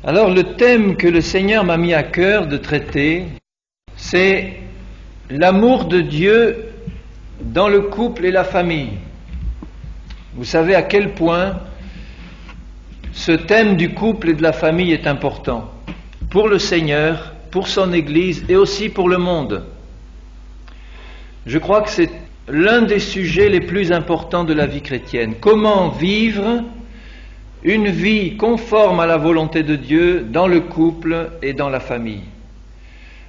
Alors le thème que le Seigneur m'a mis à cœur de traiter, c'est l'amour de Dieu dans le couple et la famille. Vous savez à quel point ce thème du couple et de la famille est important pour le Seigneur, pour son Église et aussi pour le monde. Je crois que c'est l'un des sujets les plus importants de la vie chrétienne. Comment vivre une vie conforme à la volonté de Dieu dans le couple et dans la famille.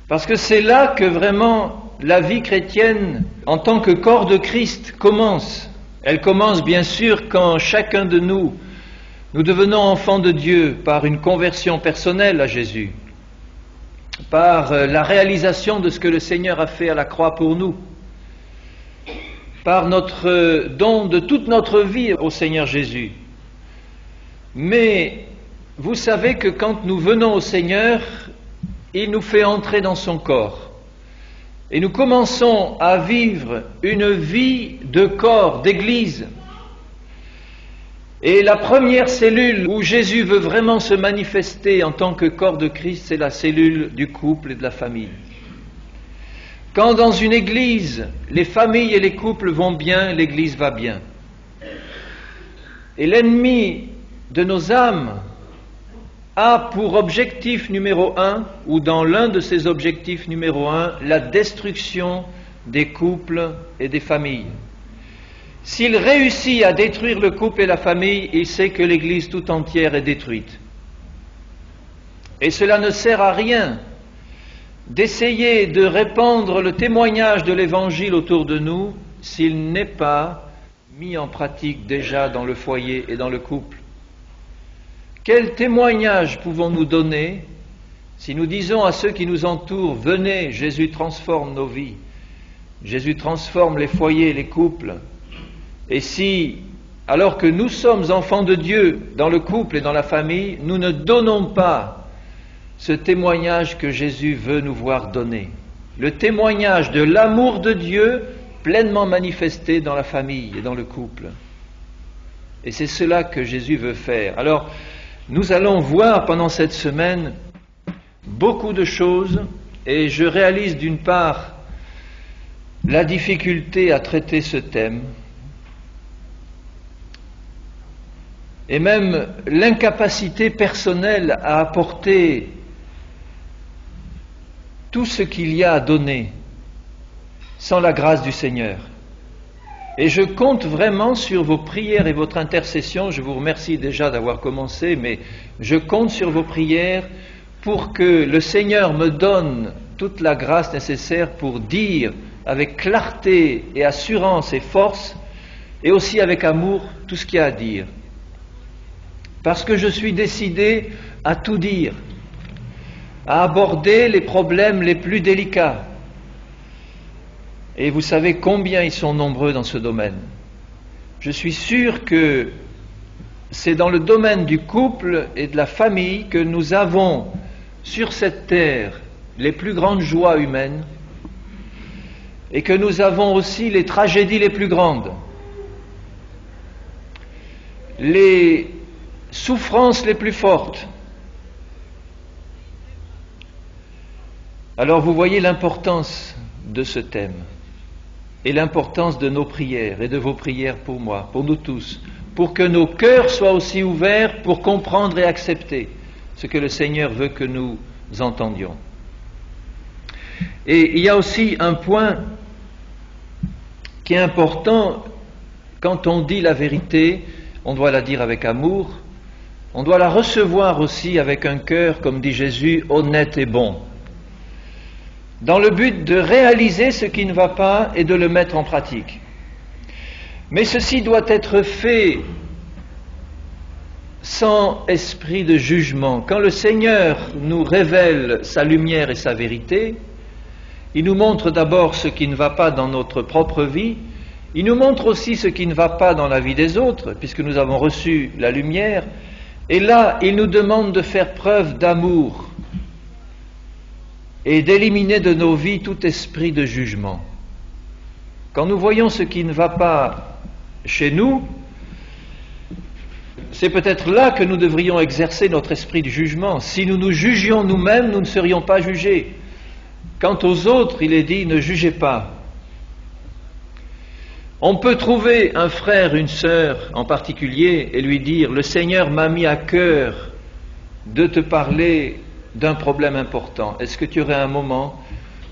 Parce que c'est là que vraiment la vie chrétienne, en tant que corps de Christ, commence. Elle commence bien sûr quand chacun de nous devenons enfants de Dieu par une conversion personnelle à Jésus, par la réalisation de ce que le Seigneur a fait à la croix pour nous, par notre don de toute notre vie au Seigneur Jésus. Mais vous savez que quand nous venons au Seigneur, il nous fait entrer dans son corps. Et nous commençons à vivre une vie de corps, d'église. Et la première cellule où Jésus veut vraiment se manifester en tant que corps de Christ, c'est la cellule du couple et de la famille. Quand dans une église, les familles et les couples vont bien, l'église va bien. Et l'ennemi de nos âmes a pour objectif numéro 1, ou dans l'un de ses objectifs numéro 1, la destruction des couples et des familles. S'il réussit à détruire le couple et la famille, il sait que l'Église tout entière est détruite. Et cela ne sert à rien d'essayer de répandre le témoignage de l'Évangile autour de nous s'il n'est pas mis en pratique déjà dans le foyer et dans le couple. Quel témoignage pouvons-nous donner si nous disons à ceux qui nous entourent « Venez, Jésus transforme nos vies, Jésus transforme les foyers, les couples ». Et si, alors que nous sommes enfants de Dieu dans le couple et dans la famille, nous ne donnons pas ce témoignage que Jésus veut nous voir donner, le témoignage de l'amour de Dieu pleinement manifesté dans la famille et dans le couple. Et c'est cela que Jésus veut faire. Alors, nous allons voir pendant cette semaine beaucoup de choses et je réalise d'une part la difficulté à traiter ce thème et même l'incapacité personnelle à apporter tout ce qu'il y a à donner sans la grâce du Seigneur. Et je compte vraiment sur vos prières et votre intercession. Je vous remercie déjà d'avoir commencé, mais je compte sur vos prières pour que le Seigneur me donne toute la grâce nécessaire pour dire avec clarté et assurance et force, et aussi avec amour, tout ce qu'il y a à dire. Parce que je suis décidé à tout dire, à aborder les problèmes les plus délicats. Et vous savez combien ils sont nombreux dans ce domaine. Je suis sûr que c'est dans le domaine du couple et de la famille que nous avons sur cette terre les plus grandes joies humaines et que nous avons aussi les tragédies les plus grandes, les souffrances les plus fortes. Alors vous voyez l'importance de ce thème et l'importance de nos prières et de vos prières pour moi, pour nous tous, pour que nos cœurs soient aussi ouverts pour comprendre et accepter ce que le Seigneur veut que nous entendions. Et il y a aussi un point qui est important, quand on dit la vérité, on doit la dire avec amour, on doit la recevoir aussi avec un cœur, comme dit Jésus, honnête et bon, dans le but de réaliser ce qui ne va pas et de le mettre en pratique. Mais ceci doit être fait sans esprit de jugement. Quand le Seigneur nous révèle sa lumière et sa vérité, il nous montre d'abord ce qui ne va pas dans notre propre vie, il nous montre aussi ce qui ne va pas dans la vie des autres, puisque nous avons reçu la lumière, et là, il nous demande de faire preuve d'amour et d'éliminer de nos vies tout esprit de jugement. Quand nous voyons ce qui ne va pas chez nous, C'est peut-être là que nous devrions exercer notre esprit du jugement. Si nous nous jugions nous-mêmes, nous ne serions pas jugés. Quant aux autres, il est dit, ne jugez pas. On peut trouver un frère, une sœur en particulier, et lui dire, le Seigneur m'a mis à cœur de te parler d'un problème important. Est-ce que tu aurais un moment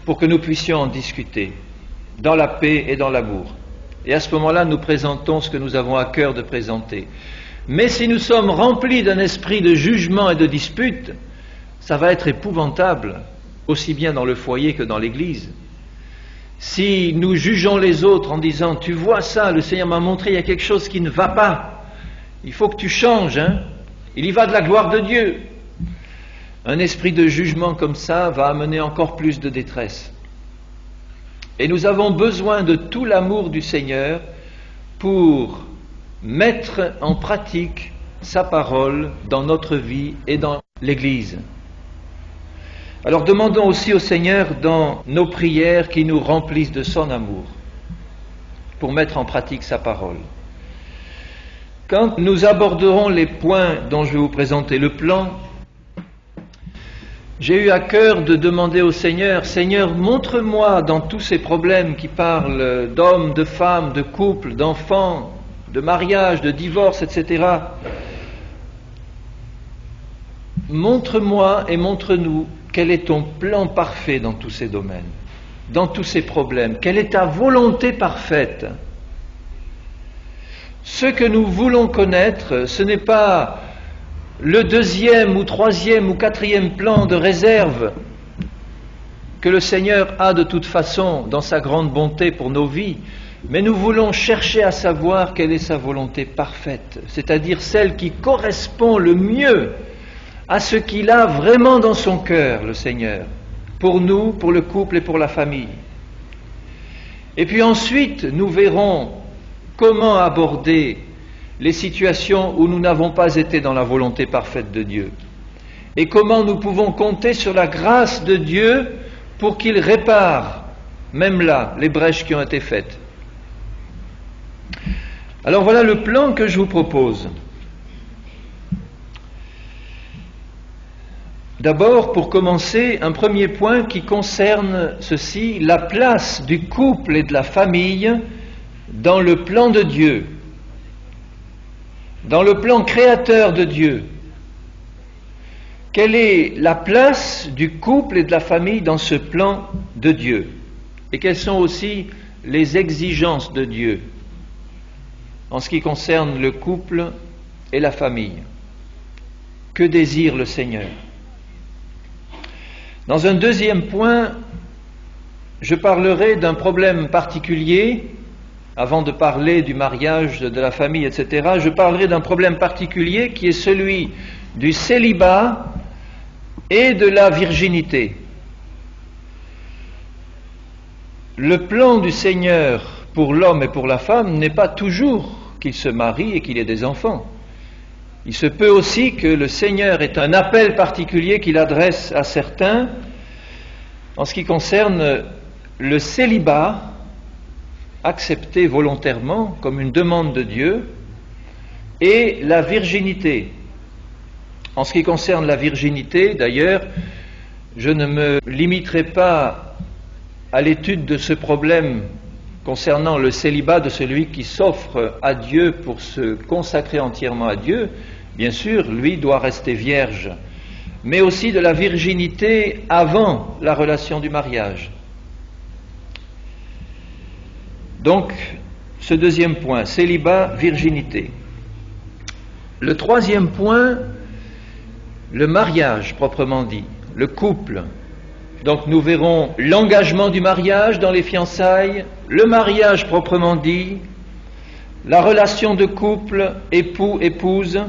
pour que nous puissions en discuter, dans la paix et dans l'amour? Et à ce moment-là, nous présentons ce que nous avons à cœur de présenter. Mais si nous sommes remplis d'un esprit de jugement et de dispute, ça va être épouvantable, aussi bien dans le foyer que dans l'Église. Si nous jugeons les autres en disant « Tu vois ça, le Seigneur m'a montré, il y a quelque chose qui ne va pas. Il faut que tu changes, hein. Il y va de la gloire de Dieu. » Un esprit de jugement comme ça va amener encore plus de détresse. Et nous avons besoin de tout l'amour du Seigneur pour mettre en pratique sa parole dans notre vie et dans l'Église. Alors demandons aussi au Seigneur dans nos prières qu'il nous remplisse de son amour pour mettre en pratique sa parole. Quand nous aborderons les points dont je vais vous présenter le plan, j'ai eu à cœur de demander au Seigneur, Seigneur, montre-moi dans tous ces problèmes qui parlent d'hommes, de femmes, de couples, d'enfants, de mariage, de divorce, etc. Montre-moi et montre-nous quel est ton plan parfait dans tous ces domaines, dans tous ces problèmes. Quelle est ta volonté parfaite? Ce que nous voulons connaître, ce n'est pas le deuxième ou troisième ou quatrième plan de réserve que le Seigneur a de toute façon dans sa grande bonté pour nos vies, mais nous voulons chercher à savoir quelle est sa volonté parfaite, c'est-à-dire celle qui correspond le mieux à ce qu'il a vraiment dans son cœur, le Seigneur, pour nous, pour le couple et pour la famille. Et puis ensuite, nous verrons comment aborder les situations où nous n'avons pas été dans la volonté parfaite de Dieu, et comment nous pouvons compter sur la grâce de Dieu pour qu'il répare, même là, les brèches qui ont été faites. Alors voilà le plan que je vous propose. D'abord, pour commencer, un premier point qui concerne ceci, la place du couple et de la famille dans le plan de Dieu, dans le plan créateur de Dieu. Quelle est la place du couple et de la famille dans ce plan de Dieu? Et quelles sont aussi les exigences de Dieu en ce qui concerne le couple et la famille? Que désire le Seigneur? Dans un deuxième point, je parlerai d'un problème particulier. Avant de parler du mariage, de la famille, etc., je parlerai d'un problème particulier qui est celui du célibat et de la virginité. Le plan du Seigneur pour l'homme et pour la femme n'est pas toujours qu'il se marie et qu'il ait des enfants. Il se peut aussi que le Seigneur ait un appel particulier qu'il adresse à certains en ce qui concerne le célibat, accepté volontairement comme une demande de Dieu, et la virginité. En ce qui concerne la virginité, d'ailleurs, je ne me limiterai pas à l'étude de ce problème concernant le célibat de celui qui s'offre à Dieu pour se consacrer entièrement à Dieu. Bien sûr, lui doit rester vierge, mais aussi de la virginité avant la relation du mariage. Donc, ce deuxième point, célibat, virginité. Le troisième point, le mariage proprement dit, le couple. Donc nous verrons l'engagement du mariage dans les fiançailles, le mariage proprement dit, la relation de couple, époux-épouse,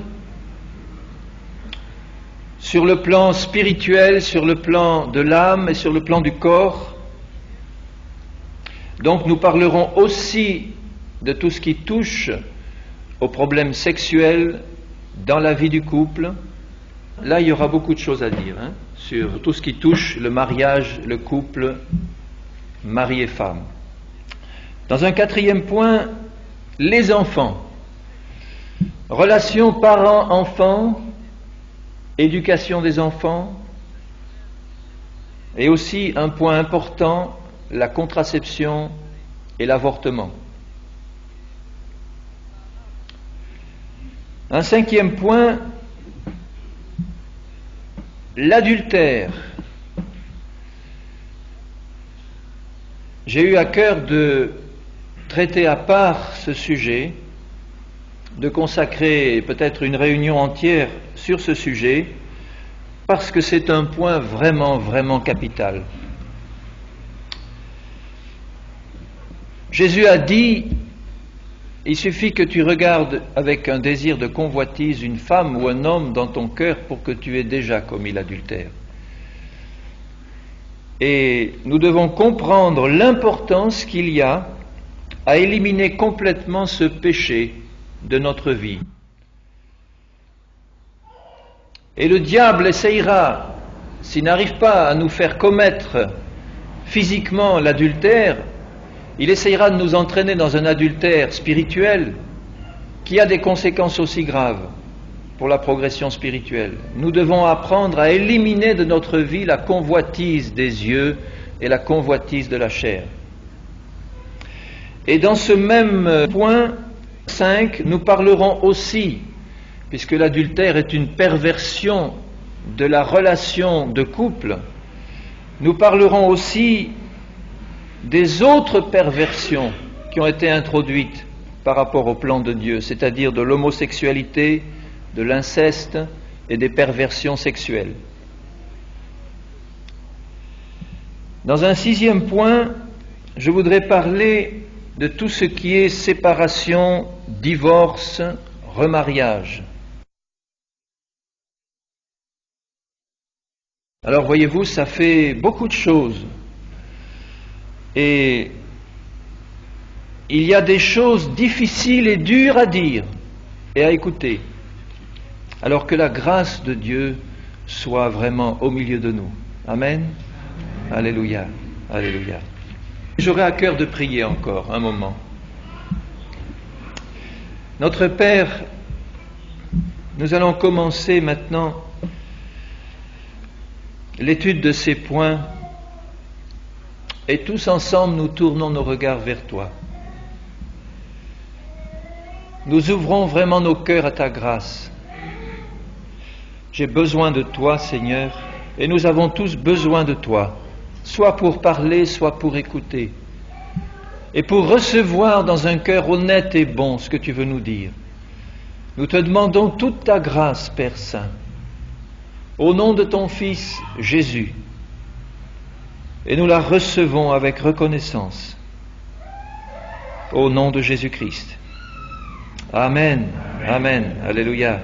sur le plan spirituel, sur le plan de l'âme et sur le plan du corps. Donc nous parlerons aussi de tout ce qui touche aux problèmes sexuels dans la vie du couple. Là, il y aura beaucoup de choses à dire sur tout ce qui touche le mariage, le couple, mari et femme. Dans un quatrième point, les enfants. relation parents-enfants, éducation des enfants, et aussi un point important, la contraception et l'avortement. Un cinquième point, l'adultère. J'ai eu à cœur de traiter à part ce sujet, de consacrer peut-être une réunion entière sur ce sujet, parce que c'est un point vraiment, vraiment capital. Jésus a dit, il suffit que tu regardes avec un désir de convoitise une femme ou un homme dans ton cœur pour que tu aies déjà commis l'adultère. Et nous devons comprendre l'importance qu'il y a à éliminer complètement ce péché de notre vie. Et le diable essayera, s'il n'arrive pas à nous faire commettre physiquement l'adultère, il essayera de nous entraîner dans un adultère spirituel qui a des conséquences aussi graves pour la progression spirituelle. Nous devons apprendre à éliminer de notre vie la convoitise des yeux et la convoitise de la chair. Et dans ce même point 5, nous parlerons aussi, puisque l'adultère est une perversion de la relation de couple, nous parlerons aussi des autres perversions qui ont été introduites par rapport au plan de Dieu, c'est-à-dire de l'homosexualité, de l'inceste et des perversions sexuelles. Dans un sixième point, je voudrais parler de tout ce qui est séparation, divorce, remariage. Alors voyez-vous, ça fait beaucoup de choses. Et il y a des choses difficiles et dures à dire et à écouter. Alors que la grâce de Dieu soit vraiment au milieu de nous. Amen. Alléluia. Alléluia. J'aurai à cœur de prier encore un moment. Notre Père, nous allons commencer maintenant l'étude de ces points et tous ensemble nous tournons nos regards vers toi. Nous ouvrons vraiment nos cœurs à ta grâce. J'ai besoin de toi, Seigneur, et nous avons tous besoin de toi, soit pour parler, soit pour écouter, et pour recevoir dans un cœur honnête et bon ce que tu veux nous dire. Nous te demandons toute ta grâce, Père Saint, au nom de ton Fils Jésus, et nous la recevons avec reconnaissance, au nom de Jésus-Christ. Amen, Amen, Alléluia.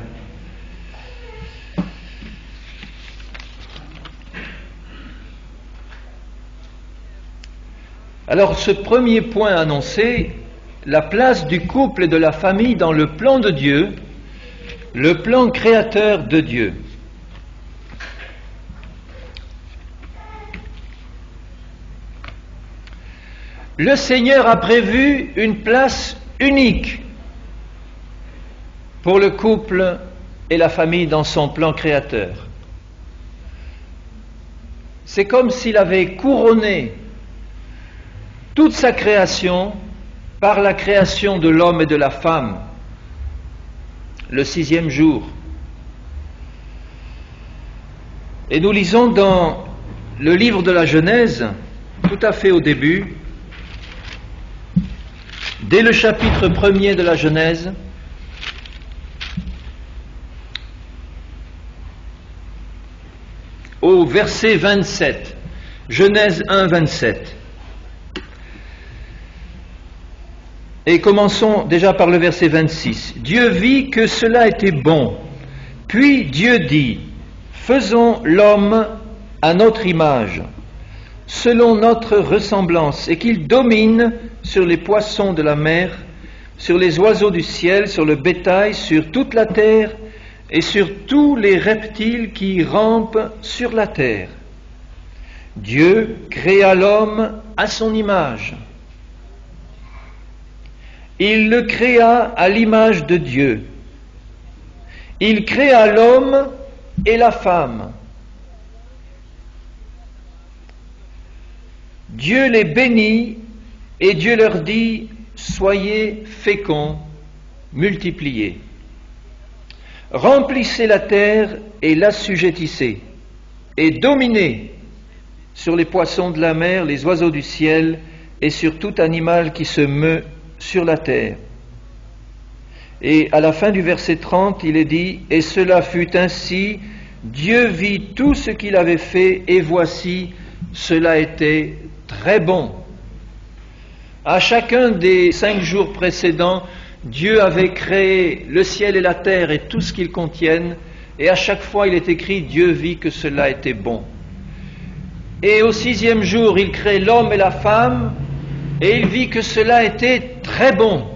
Alors ce premier point annoncé, la place du couple et de la famille dans le plan de Dieu, le plan créateur de Dieu. Le Seigneur a prévu une place unique pour le couple et la famille dans son plan créateur. C'est comme s'il avait couronné toute sa création par la création de l'homme et de la femme, le 6e jour. Et nous lisons dans le livre de la Genèse, tout à fait au début, dès le chapitre 1er de la Genèse, au verset 27, Genèse 1, 27. Et commençons déjà par le verset 26. Dieu vit que cela était bon. Puis Dieu dit, faisons l'homme à notre image, selon notre ressemblance, et qu'il domine sur les poissons de la mer, sur les oiseaux du ciel, sur le bétail, sur toute la terre, et sur tous les reptiles qui rampent sur la terre. Dieu créa l'homme à son image. Il le créa à l'image de Dieu. Il créa l'homme et la femme. Dieu les bénit et Dieu leur dit, soyez féconds, multipliez. Remplissez la terre et l'assujettissez, et dominez sur les poissons de la mer, les oiseaux du ciel, et sur tout animal qui se meut sur la terre. Et à la fin du verset 30, il est dit, et cela fut ainsi, Dieu vit tout ce qu'il avait fait, et voici, cela était très bon. À chacun des 5 jours précédents, Dieu avait créé le ciel et la terre et tout ce qu'ils contiennent, et à chaque fois il est écrit, Dieu vit que cela était bon. Et au 6e jour, il crée l'homme et la femme, et il vit que cela était très bon.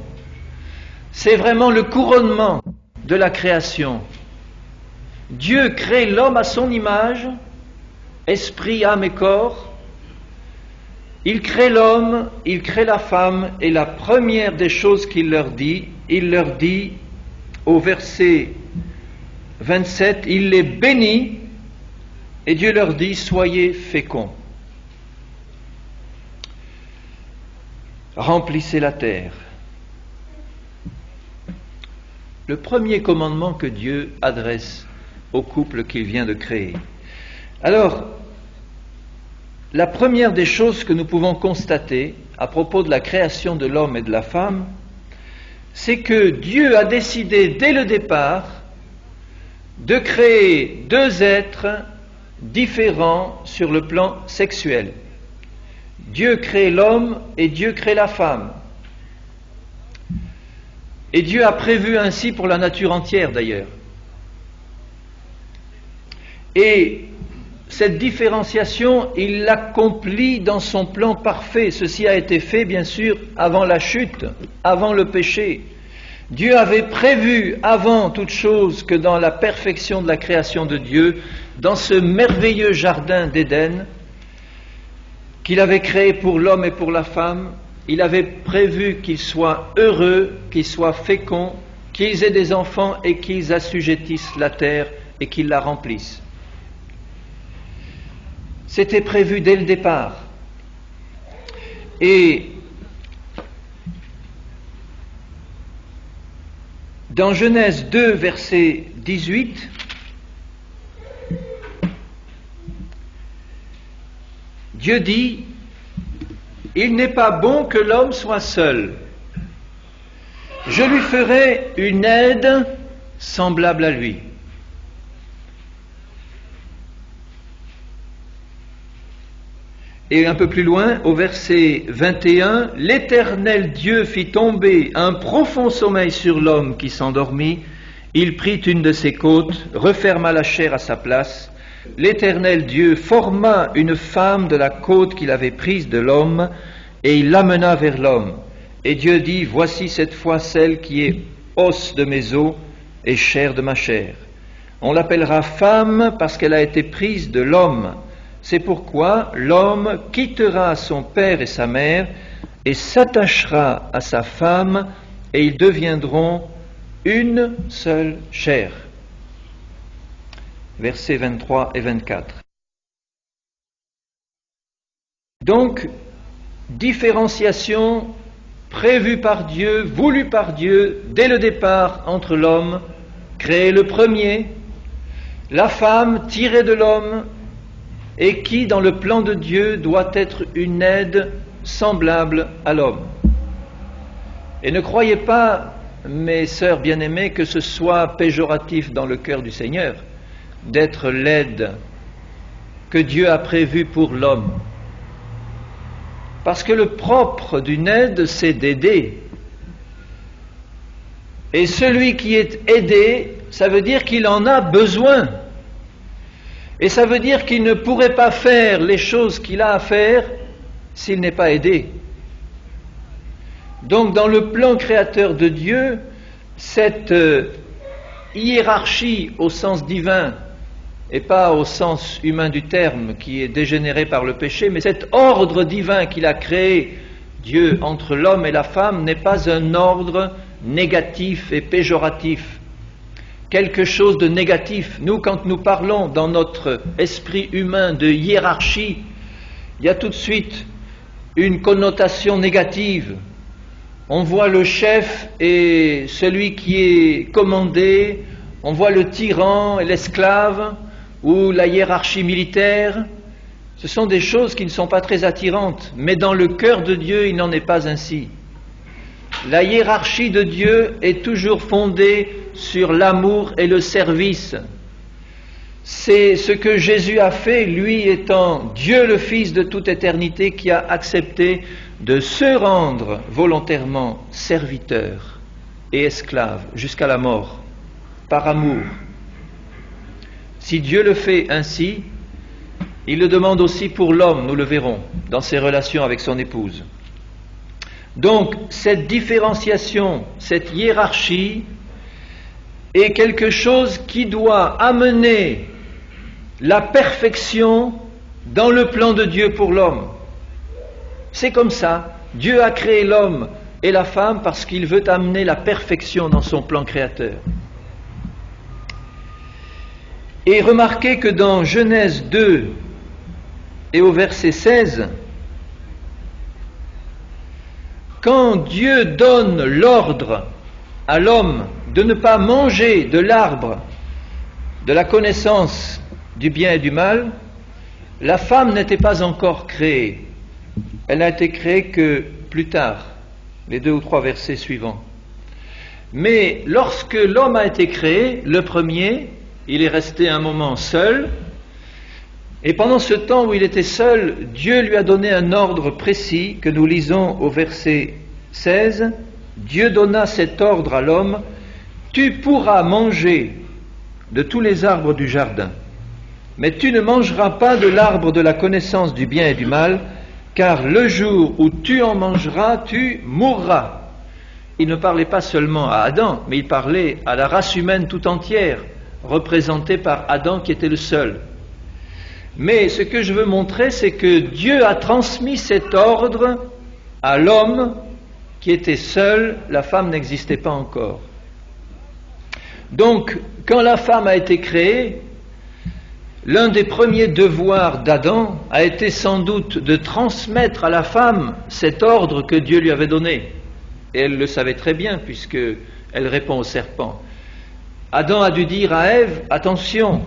C'est vraiment le couronnement de la création. Dieu crée l'homme à son image, esprit, âme et corps. Il crée l'homme, il crée la femme, et la première des choses qu'il leur dit au verset 27, il les bénit, et Dieu leur dit, soyez féconds. Remplissez la terre. Le premier commandement que Dieu adresse au couple qu'il vient de créer. Alors, la première des choses que nous pouvons constater à propos de la création de l'homme et de la femme, c'est que Dieu a décidé dès le départ de créer 2 êtres différents sur le plan sexuel. Dieu crée l'homme et Dieu crée la femme. Et Dieu a prévu ainsi pour la nature entière d'ailleurs. Et cette différenciation, il l'accomplit dans son plan parfait. Ceci a été fait, bien sûr, avant la chute, avant le péché. Dieu avait prévu, avant toute chose, que dans la perfection de la création de Dieu, dans ce merveilleux jardin d'Éden, qu'il avait créé pour l'homme et pour la femme, il avait prévu qu'ils soient heureux, qu'ils soient féconds, qu'ils aient des enfants et qu'ils assujettissent la terre et qu'ils la remplissent. C'était prévu dès le départ. Et dans Genèse 2, verset 18, Dieu dit, « Il n'est pas bon que l'homme soit seul. Je lui ferai une aide semblable à lui. » Et un peu plus loin, au verset 21, « L'Éternel Dieu fit tomber un profond sommeil sur l'homme qui s'endormit. Il prit une de ses côtes, referma la chair à sa place. L'Éternel Dieu forma une femme de la côte qu'il avait prise de l'homme, et il l'amena vers l'homme. Et Dieu dit, voici cette fois celle qui est os de mes os et chair de ma chair. On l'appellera femme parce qu'elle a été prise de l'homme. C'est pourquoi l'homme quittera son père et sa mère et s'attachera à sa femme, et ils deviendront une seule chair. » Versets 23 et 24. Donc, différenciation prévue par Dieu, voulue par Dieu, dès le départ entre l'homme, créé le premier, la femme tirée de l'homme, et qui, dans le plan de Dieu, doit être une aide semblable à l'homme. Et ne croyez pas, mes sœurs bien-aimées, que ce soit péjoratif dans le cœur du Seigneur d'être l'aide que Dieu a prévue pour l'homme. Parce que le propre d'une aide, c'est d'aider. Et celui qui est aidé, ça veut dire qu'il en a besoin. Et ça veut dire qu'il ne pourrait pas faire les choses qu'il a à faire s'il n'est pas aidé. Donc dans le plan créateur de Dieu, cette hiérarchie au sens divin, et pas au sens humain du terme qui est dégénéré par le péché, mais cet ordre divin qu'il a créé, Dieu, entre l'homme et la femme, n'est pas un ordre négatif et péjoratif quelque chose de négatif. Nous, quand nous parlons dans notre esprit humain de hiérarchie, il y a tout de suite une connotation négative. On voit le chef et celui qui est commandé, on voit le tyran et l'esclave, ou la hiérarchie militaire. Ce sont des choses qui ne sont pas très attirantes, mais dans le cœur de Dieu, il n'en est pas ainsi. La hiérarchie de Dieu est toujours fondée sur l'amour et le service. C'est ce que Jésus a fait, lui étant Dieu le Fils de toute éternité, qui a accepté de se rendre volontairement serviteur et esclave jusqu'à la mort, par amour. Si Dieu le fait ainsi, il le demande aussi pour l'homme, nous le verrons, dans ses relations avec son épouse. Donc, cette différenciation, cette hiérarchie, est quelque chose qui doit amener la perfection dans le plan de Dieu pour l'homme. C'est comme ça. Dieu a créé l'homme et la femme parce qu'il veut amener la perfection dans son plan créateur. Et remarquez que dans Genèse 2 et au verset 16, quand Dieu donne l'ordre à l'homme de ne pas manger de l'arbre de la connaissance du bien et du mal, la femme n'était pas encore créée. Elle n'a été créée que plus tard, les 2 ou 3 versets suivants. Mais lorsque l'homme a été créé, le premier, il est resté un moment seul, et pendant ce temps où il était seul, Dieu lui a donné un ordre précis que nous lisons au verset 16. Dieu donna cet ordre à l'homme: tu pourras manger de tous les arbres du jardin, mais tu ne mangeras pas de l'arbre de la connaissance du bien et du mal, car le jour où tu en mangeras, tu mourras. Il ne parlait pas seulement à Adam, mais il parlait à la race humaine tout entière, représentée par Adam qui était le seul. Mais ce que je veux montrer, c'est que Dieu a transmis cet ordre à l'homme qui était seul, la femme n'existait pas encore. Donc, quand la femme a été créée, l'un des premiers devoirs d'Adam a été sans doute de transmettre à la femme cet ordre que Dieu lui avait donné. Et elle le savait très bien, puisqu'elle répond au serpent. Adam a dû dire à Ève: attention,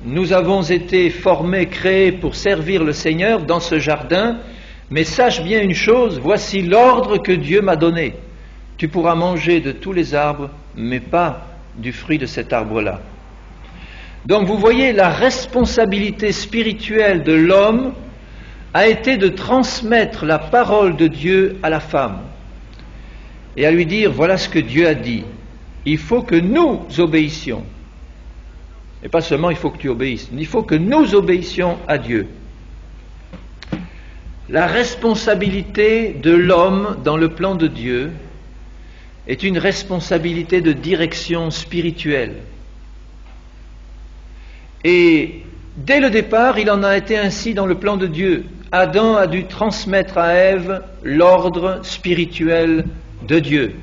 nous avons été formés, créés pour servir le Seigneur dans ce jardin, mais sache bien une chose, voici l'ordre que Dieu m'a donné. Tu pourras manger de tous les arbres, mais pas du fruit de cet arbre-là. Donc vous voyez, la responsabilité spirituelle de l'homme a été de transmettre la parole de Dieu à la femme et à lui dire: voilà ce que Dieu a dit. Il faut que nous obéissions. Et pas seulement il faut que tu obéisses, il faut que nous obéissions à Dieu. La responsabilité de l'homme dans le plan de Dieu est une responsabilité de direction spirituelle. Et dès le départ, il en a été ainsi dans le plan de Dieu. Adam a dû transmettre à Ève l'ordre spirituel de Dieu.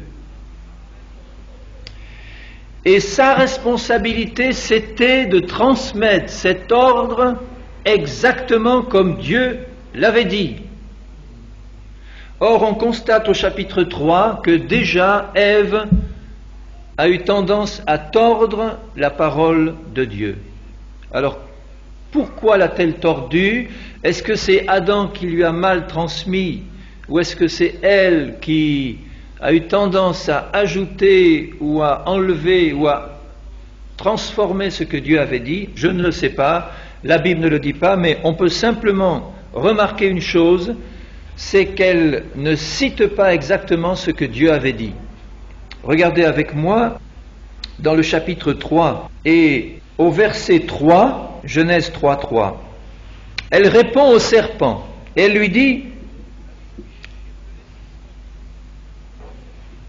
Et sa responsabilité, c'était de transmettre cet ordre exactement comme Dieu l'avait dit. Or, on constate au chapitre 3 que déjà Ève a eu tendance à tordre la parole de Dieu. Alors, pourquoi l'a-t-elle tordue? Est-ce que c'est Adam qui lui a mal transmis, ou est-ce que c'est elle qui a eu tendance à ajouter ou à enlever ou à transformer ce que Dieu avait dit? Je ne le sais pas, la Bible ne le dit pas, mais on peut simplement remarquer une chose, c'est qu'elle ne cite pas exactement ce que Dieu avait dit. Regardez avec moi dans le chapitre 3 et au verset 3, Genèse 3:3. Elle répond au serpent et elle lui dit: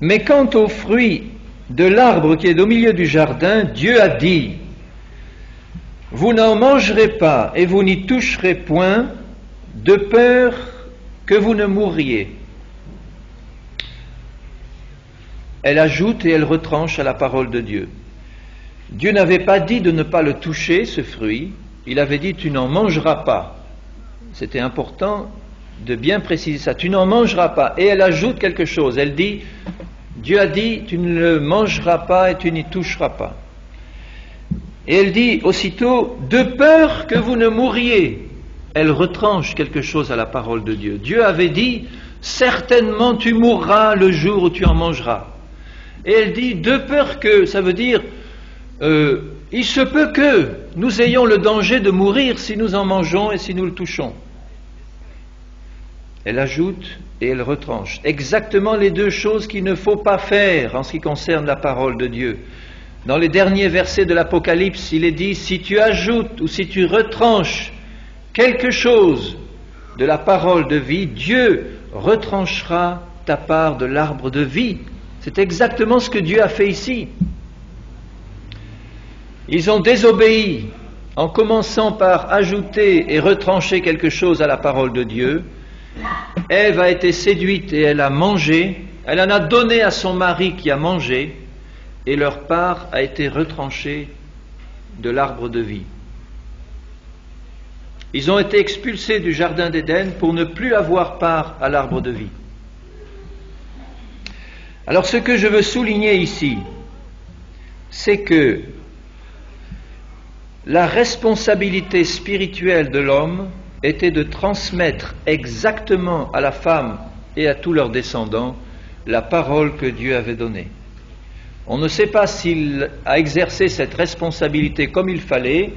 mais quant au fruit de l'arbre qui est au milieu du jardin, Dieu a dit: vous n'en mangerez pas et vous n'y toucherez point, de peur que vous ne mourriez. Elle ajoute et elle retranche à la parole de Dieu. Dieu n'avait pas dit de ne pas le toucher, ce fruit, il avait dit tu n'en mangeras pas. C'était important de bien préciser ça, tu n'en mangeras pas. Et elle ajoute quelque chose, elle dit, Dieu a dit tu ne le mangeras pas et tu n'y toucheras pas. Et elle dit aussitôt, de peur que vous ne mouriez. Elle retranche quelque chose à la parole de Dieu. Dieu avait dit, certainement tu mourras le jour où tu en mangeras. Et elle dit, de peur que, ça veut dire, il se peut que nous ayons le danger de mourir si nous en mangeons et si nous le touchons. Elle ajoute et elle retranche. Exactement les deux choses qu'il ne faut pas faire en ce qui concerne la parole de Dieu. Dans les derniers versets de l'Apocalypse, il est dit, si tu ajoutes ou si tu retranches quelque chose de la parole de vie, Dieu retranchera ta part de l'arbre de vie. C'est exactement ce que Dieu a fait ici. Ils ont désobéi en commençant par ajouter et retrancher quelque chose à la parole de Dieu. Ève a été séduite et elle a mangé, elle en a donné à son mari qui a mangé, et leur part a été retranchée de l'arbre de vie. Ils ont été expulsés du jardin d'Éden pour ne plus avoir part à l'arbre de vie. Alors ce que je veux souligner ici, c'est que la responsabilité spirituelle de l'homme était de transmettre exactement à la femme et à tous leurs descendants la parole que Dieu avait donnée. On ne sait pas s'il a exercé cette responsabilité comme il fallait,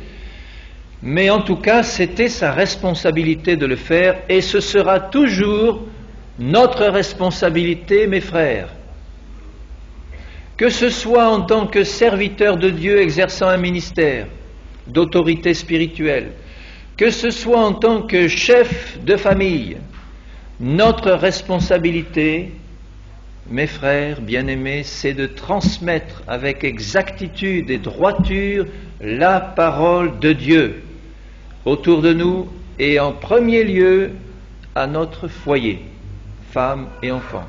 mais en tout cas, c'était sa responsabilité de le faire, et ce sera toujours notre responsabilité, mes frères. Que ce soit en tant que serviteur de Dieu exerçant un ministère d'autorité spirituelle, que ce soit en tant que chef de famille, notre responsabilité, mes frères bien-aimés, c'est de transmettre avec exactitude et droiture la parole de Dieu autour de nous et en premier lieu à notre foyer, femmes et enfants.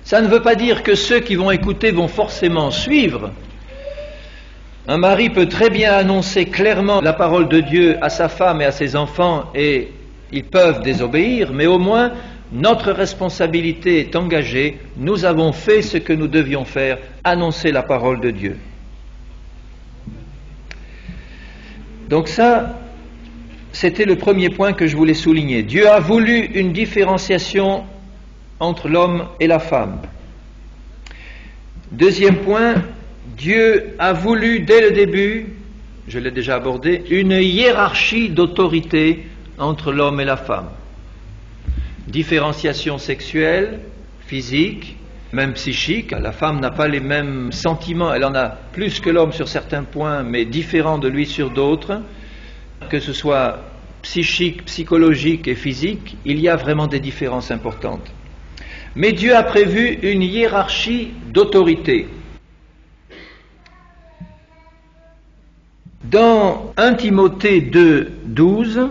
Ça ne veut pas dire que ceux qui vont écouter vont forcément suivre. Un mari peut très bien annoncer clairement la parole de Dieu à sa femme et à ses enfants et ils peuvent désobéir, mais au moins notre responsabilité est engagée, nous avons fait ce que nous devions faire, annoncer la parole de Dieu. Donc ça, c'était le premier point que je voulais souligner. Dieu a voulu une différenciation entre l'homme et la femme. Deuxième point, Dieu a voulu dès le début, je l'ai déjà abordé, une hiérarchie d'autorité entre l'homme et la femme. Différenciation sexuelle, physique, même psychique. La femme n'a pas les mêmes sentiments, elle en a plus que l'homme sur certains points, mais différents de lui sur d'autres. Que ce soit psychique, psychologique et physique, il y a vraiment des différences importantes. Mais Dieu a prévu une hiérarchie d'autorité. Dans 1 Timothée 2, 12,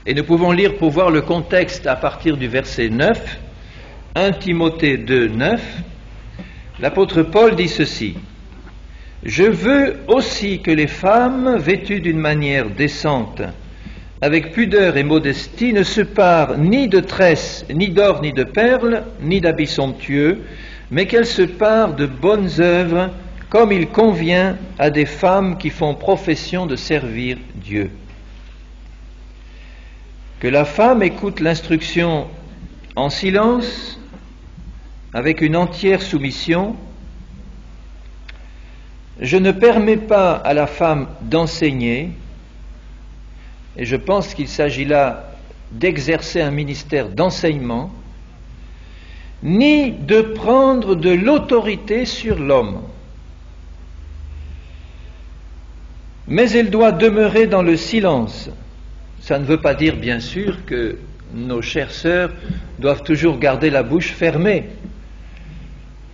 et nous pouvons lire pour voir le contexte à partir du verset 9, 1 Timothée 2, 9, l'apôtre Paul dit ceci, « Je veux aussi que les femmes, vêtues d'une manière décente, avec pudeur et modestie, ne se parent ni de tresses, ni d'or, ni de perles, ni d'habits somptueux, mais qu'elles se parent de bonnes œuvres, comme il convient à des femmes qui font profession de servir Dieu. » Que la femme écoute l'instruction en silence, avec une entière soumission. Je ne permets pas à la femme d'enseigner, et je pense qu'il s'agit là d'exercer un ministère d'enseignement, ni de prendre de l'autorité sur l'homme. Mais elle doit demeurer dans le silence. Ça ne veut pas dire, bien sûr, que nos chères sœurs doivent toujours garder la bouche fermée.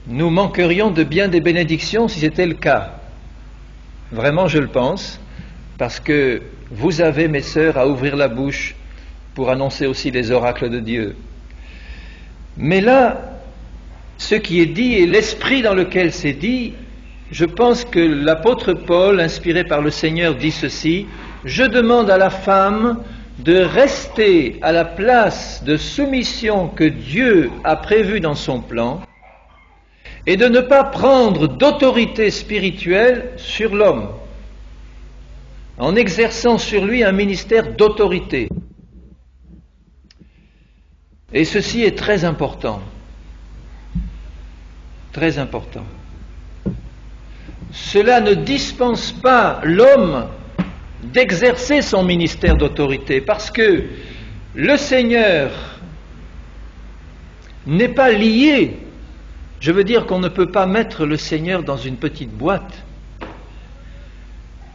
Nous manquerions de bien des bénédictions si c'était le cas. Vraiment, je le pense, parce que vous avez, mes sœurs, à ouvrir la bouche pour annoncer aussi les oracles de Dieu. Mais là, ce qui est dit et l'esprit dans lequel c'est dit, je pense que l'apôtre Paul, inspiré par le Seigneur, dit ceci: « Je demande à la femme de rester à la place de soumission que Dieu a prévue dans son plan et de ne pas prendre d'autorité spirituelle sur l'homme, en exerçant sur lui un ministère d'autorité. » Et ceci est très important. Très important. Cela ne dispense pas l'homme d'exercer son ministère d'autorité, parce que le Seigneur n'est pas lié. Je veux dire qu'on ne peut pas mettre le Seigneur dans une petite boîte.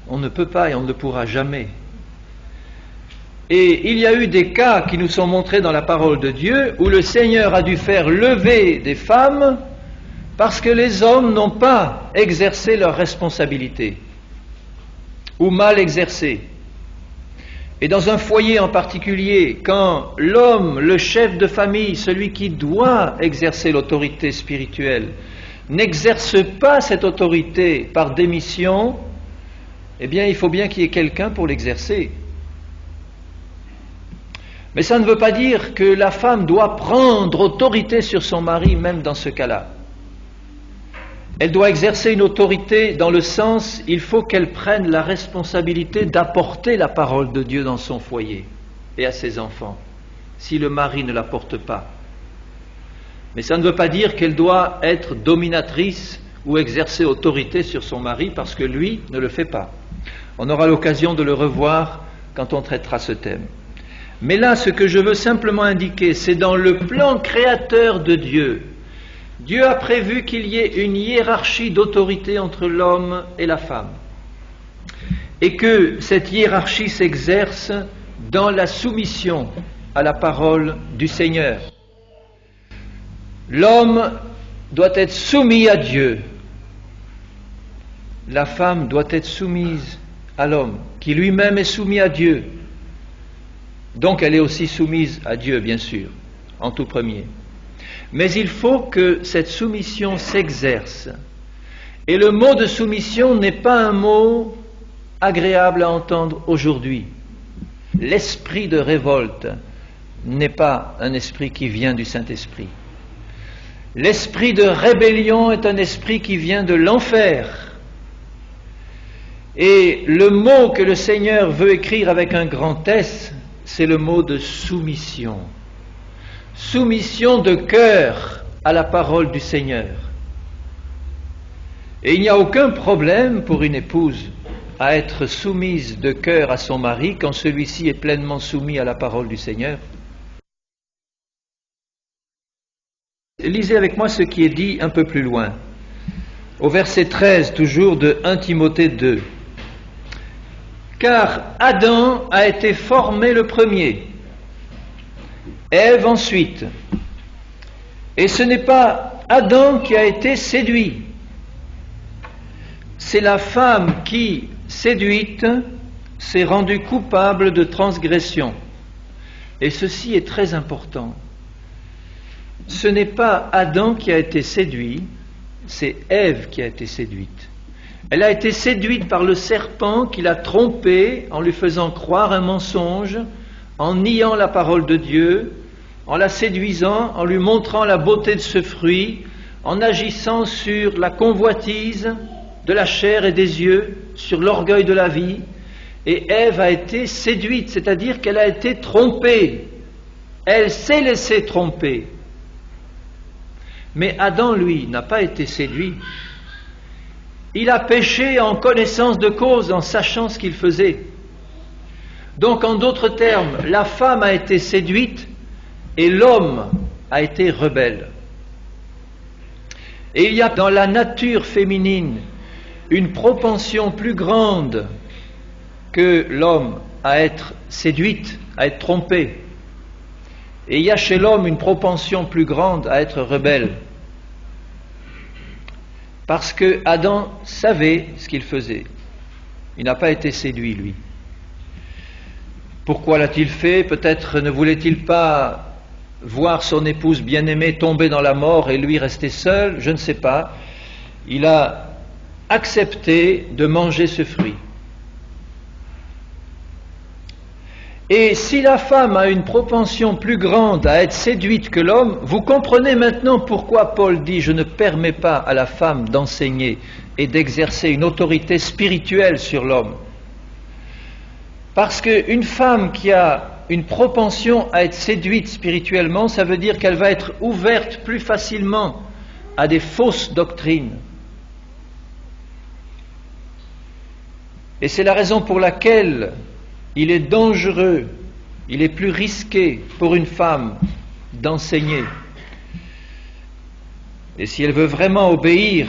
On ne peut pas et on ne le pourra jamais. Et il y a eu des cas qui nous sont montrés dans la parole de Dieu où le Seigneur a dû faire lever des femmes parce que les hommes n'ont pas exercé leur responsabilité ou mal exercé. Et dans un foyer en particulier, quand l'homme, le chef de famille, celui qui doit exercer l'autorité spirituelle, n'exerce pas cette autorité par démission, eh bien il faut bien qu'il y ait quelqu'un pour l'exercer. Mais ça ne veut pas dire que la femme doit prendre autorité sur son mari, même dans ce cas-là. Elle doit exercer une autorité dans le sens, il faut qu'elle prenne la responsabilité d'apporter la parole de Dieu dans son foyer et à ses enfants, si le mari ne la porte pas. Mais ça ne veut pas dire qu'elle doit être dominatrice ou exercer autorité sur son mari parce que lui ne le fait pas. On aura l'occasion de le revoir quand on traitera ce thème. Mais là, ce que je veux simplement indiquer, c'est dans le plan créateur de Dieu. Dieu a prévu qu'il y ait une hiérarchie d'autorité entre l'homme et la femme. Et que cette hiérarchie s'exerce dans la soumission à la parole du Seigneur. L'homme doit être soumis à Dieu. La femme doit être soumise à l'homme, qui lui-même est soumis à Dieu. Donc elle est aussi soumise à Dieu, bien sûr, en tout premier. Mais il faut que cette soumission s'exerce. Et le mot de soumission n'est pas un mot agréable à entendre aujourd'hui. L'esprit de révolte n'est pas un esprit qui vient du Saint-Esprit. L'esprit de rébellion est un esprit qui vient de l'enfer. Et le mot que le Seigneur veut écrire avec un grand S, c'est le mot de soumission. Soumission de cœur à la parole du Seigneur. Et il n'y a aucun problème pour une épouse à être soumise de cœur à son mari quand celui-ci est pleinement soumis à la parole du Seigneur. Lisez avec moi ce qui est dit un peu plus loin, au verset 13 toujours de 1 Timothée 2. Car Adam a été formé le premier, Ève ensuite. Et ce n'est pas Adam qui a été séduit, c'est la femme qui, séduite, s'est rendue coupable de transgression. Et ceci est très important. Ce n'est pas Adam qui a été séduit, c'est Ève qui a été séduite. Elle a été séduite par le serpent qui l'a trompée en lui faisant croire un mensonge, en niant la parole de Dieu, en la séduisant, en lui montrant la beauté de ce fruit, en agissant sur la convoitise de la chair et des yeux, sur l'orgueil de la vie. Et Ève a été séduite, c'est-à-dire qu'elle a été trompée. Elle s'est laissée tromper. Mais Adam, lui, n'a pas été séduit. Il a péché en connaissance de cause, en sachant ce qu'il faisait. Donc, en d'autres termes, la femme a été séduite et l'homme a été rebelle. Et il y a dans la nature féminine une propension plus grande que l'homme à être séduite, à être trompé. Et il y a chez l'homme une propension plus grande à être rebelle. Parce que Adam savait ce qu'il faisait. Il n'a pas été séduit, lui. Pourquoi l'a-t-il fait? Peut-être ne voulait-il pas voir son épouse bien-aimée tomber dans la mort et lui rester seul, je ne sais pas. Il a accepter de manger ce fruit. Et si la femme a une propension plus grande à être séduite que l'homme, vous comprenez maintenant pourquoi Paul dit « Je ne permets pas à la femme d'enseigner et d'exercer une autorité spirituelle sur l'homme ». Parce qu'une femme qui a une propension à être séduite spirituellement, ça veut dire qu'elle va être ouverte plus facilement à des fausses doctrines. Et c'est la raison pour laquelle il est dangereux, il est plus risqué pour une femme d'enseigner. Et si elle veut vraiment obéir,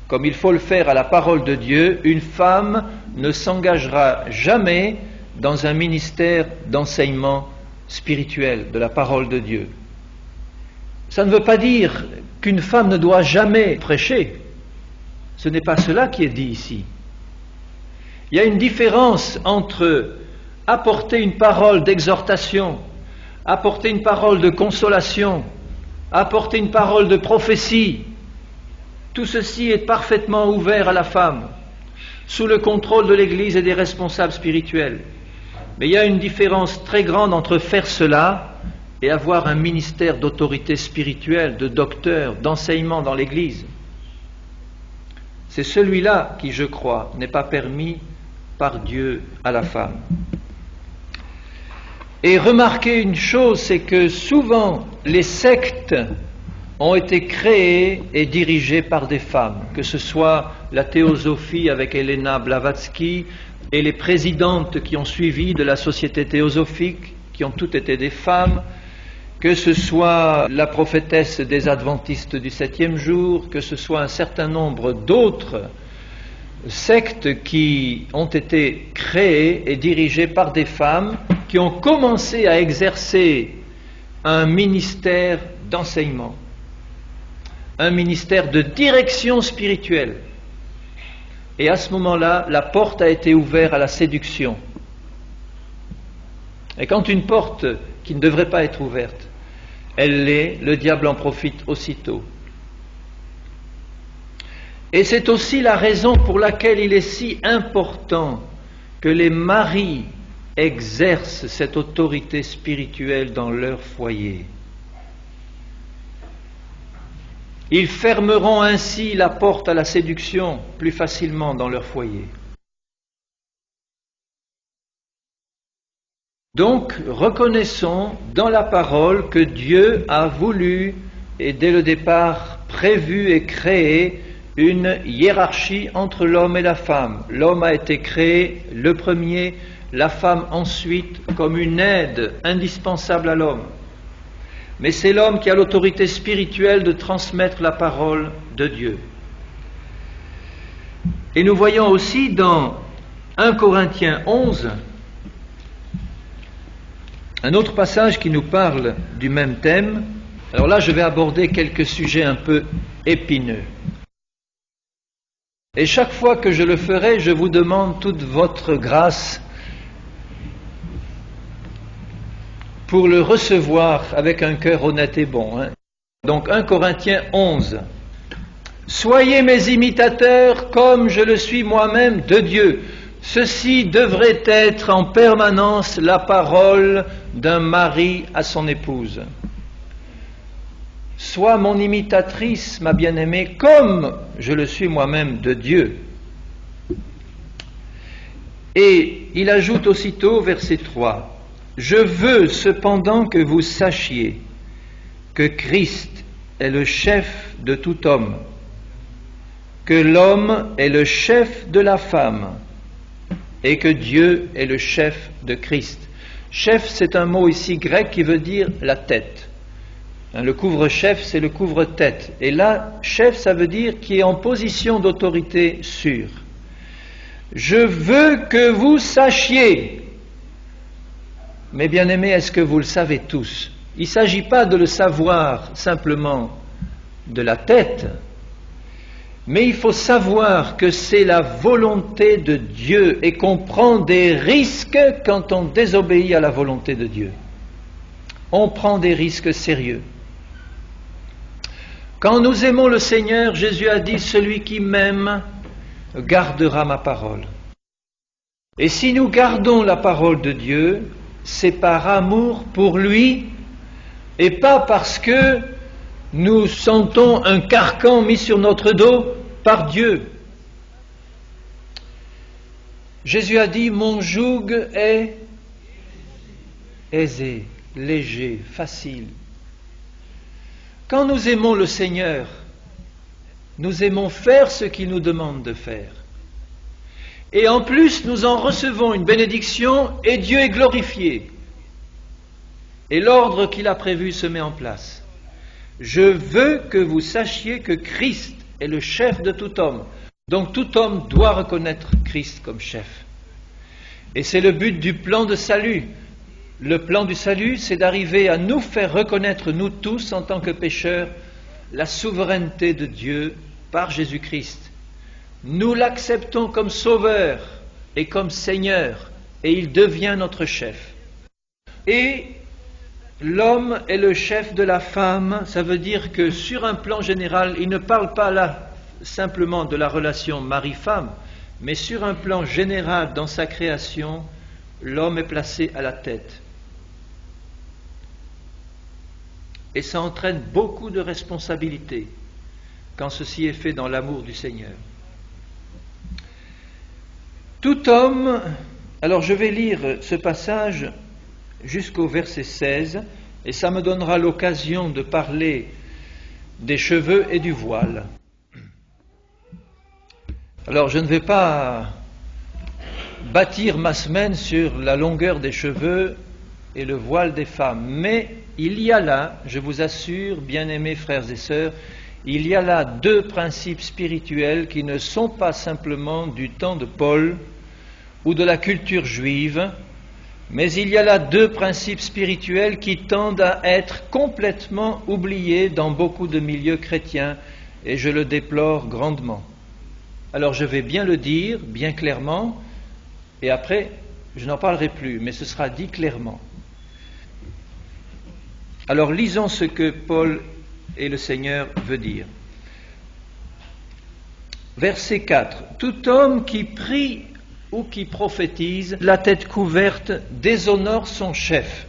comme il faut le faire à la parole de Dieu, une femme ne s'engagera jamais dans un ministère d'enseignement spirituel de la parole de Dieu. Ça ne veut pas dire qu'une femme ne doit jamais prêcher. Ce n'est pas cela qui est dit ici. Il y a une différence entre apporter une parole d'exhortation, apporter une parole de consolation, apporter une parole de prophétie. Tout ceci est parfaitement ouvert à la femme, sous le contrôle de l'Église et des responsables spirituels. Mais il y a une différence très grande entre faire cela et avoir un ministère d'autorité spirituelle, de docteur, d'enseignement dans l'Église. C'est celui-là qui, je crois, n'est pas permis par Dieu à la femme. Et remarquez une chose, c'est que souvent les sectes ont été créées et dirigées par des femmes, que ce soit la théosophie avec Helena Blavatsky et les présidentes qui ont suivi de la société théosophique, qui ont toutes été des femmes, que ce soit la prophétesse des adventistes du 7e jour, que ce soit un certain nombre d'autres sectes qui ont été créées et dirigées par des femmes qui ont commencé à exercer un ministère d'enseignement, un ministère de direction spirituelle. Et à ce moment-là, la porte a été ouverte à la séduction. Et quand une porte qui ne devrait pas être ouverte, elle l'est, le diable en profite aussitôt. Et c'est aussi la raison pour laquelle il est si important que les maris exercent cette autorité spirituelle dans leur foyer. Ils fermeront ainsi la porte à la séduction plus facilement dans leur foyer. Donc, reconnaissons dans la parole que Dieu a voulu et dès le départ prévu et créé une hiérarchie entre l'homme et la femme. L'homme a été créé le premier, la femme ensuite, comme une aide indispensable à l'homme. Mais c'est l'homme qui a l'autorité spirituelle de transmettre la parole de Dieu. Et nous voyons aussi dans 1 Corinthiens 11, un autre passage qui nous parle du même thème. Alors là, je vais aborder quelques sujets un peu épineux. Et chaque fois que je le ferai, je vous demande toute votre grâce pour le recevoir avec un cœur honnête et bon. Donc 1 Corinthiens 11. Soyez mes imitateurs comme je le suis moi-même de Dieu. Ceci devrait être en permanence la parole d'un mari à son épouse. Sois mon imitatrice, ma bien-aimée, comme je le suis moi-même de Dieu. Et il ajoute aussitôt, verset 3, « Je veux cependant que vous sachiez que Christ est le chef de tout homme, que l'homme est le chef de la femme, et que Dieu est le chef de Christ. » Chef, c'est un mot ici grec qui veut dire la tête. Le couvre-chef, c'est le couvre-tête. Et là, chef, ça veut dire qui est en position d'autorité sûre. Je veux que vous sachiez. Mes bien-aimés, est-ce que vous le savez tous? Il ne s'agit pas de le savoir simplement de la tête, mais il faut savoir que c'est la volonté de Dieu et qu'on prend des risques quand on désobéit à la volonté de Dieu. On prend des risques sérieux. Quand nous aimons le Seigneur, Jésus a dit « Celui qui m'aime gardera ma parole. Et si nous gardons la parole de Dieu, c'est par amour pour lui et pas parce que nous sentons un carcan mis sur notre dos par Dieu. Jésus a dit, mon joug est aisé, léger, facile. Quand nous aimons le Seigneur, nous aimons faire ce qu'il nous demande de faire. Et en plus, nous en recevons une bénédiction et Dieu est glorifié. Et l'ordre qu'il a prévu se met en place. Je veux que vous sachiez que Christ est le chef de tout homme. Donc tout homme doit reconnaître Christ comme chef. Et c'est le but du plan de salut. Le plan du salut, c'est d'arriver à nous faire reconnaître, nous tous, en tant que pécheurs, la souveraineté de Dieu par Jésus-Christ. Nous l'acceptons comme sauveur et comme Seigneur, et il devient notre chef. Et l'homme est le chef de la femme, ça veut dire que sur un plan général, il ne parle pas là simplement de la relation mari-femme, mais sur un plan général dans sa création, l'homme est placé à la tête. Et ça entraîne beaucoup de responsabilités quand ceci est fait dans l'amour du Seigneur. Tout homme, alors je vais lire ce passage jusqu'au verset 16, et ça me donnera l'occasion de parler des cheveux et du voile. Alors je ne vais pas bâtir ma semaine sur la longueur des cheveux et le voile des femmes, mais il y a là, je vous assure, bien-aimés frères et sœurs, il y a là deux principes spirituels qui ne sont pas simplement du temps de Paul ou de la culture juive, mais il y a là deux principes spirituels qui tendent à être complètement oubliés dans beaucoup de milieux chrétiens, et je le déplore grandement. Alors je vais bien le dire, bien clairement, et après je n'en parlerai plus, mais ce sera dit clairement. Alors lisons ce que Paul et le Seigneur veut dire. Verset 4. Tout homme qui prie ou qui prophétise, la tête couverte, déshonore son chef.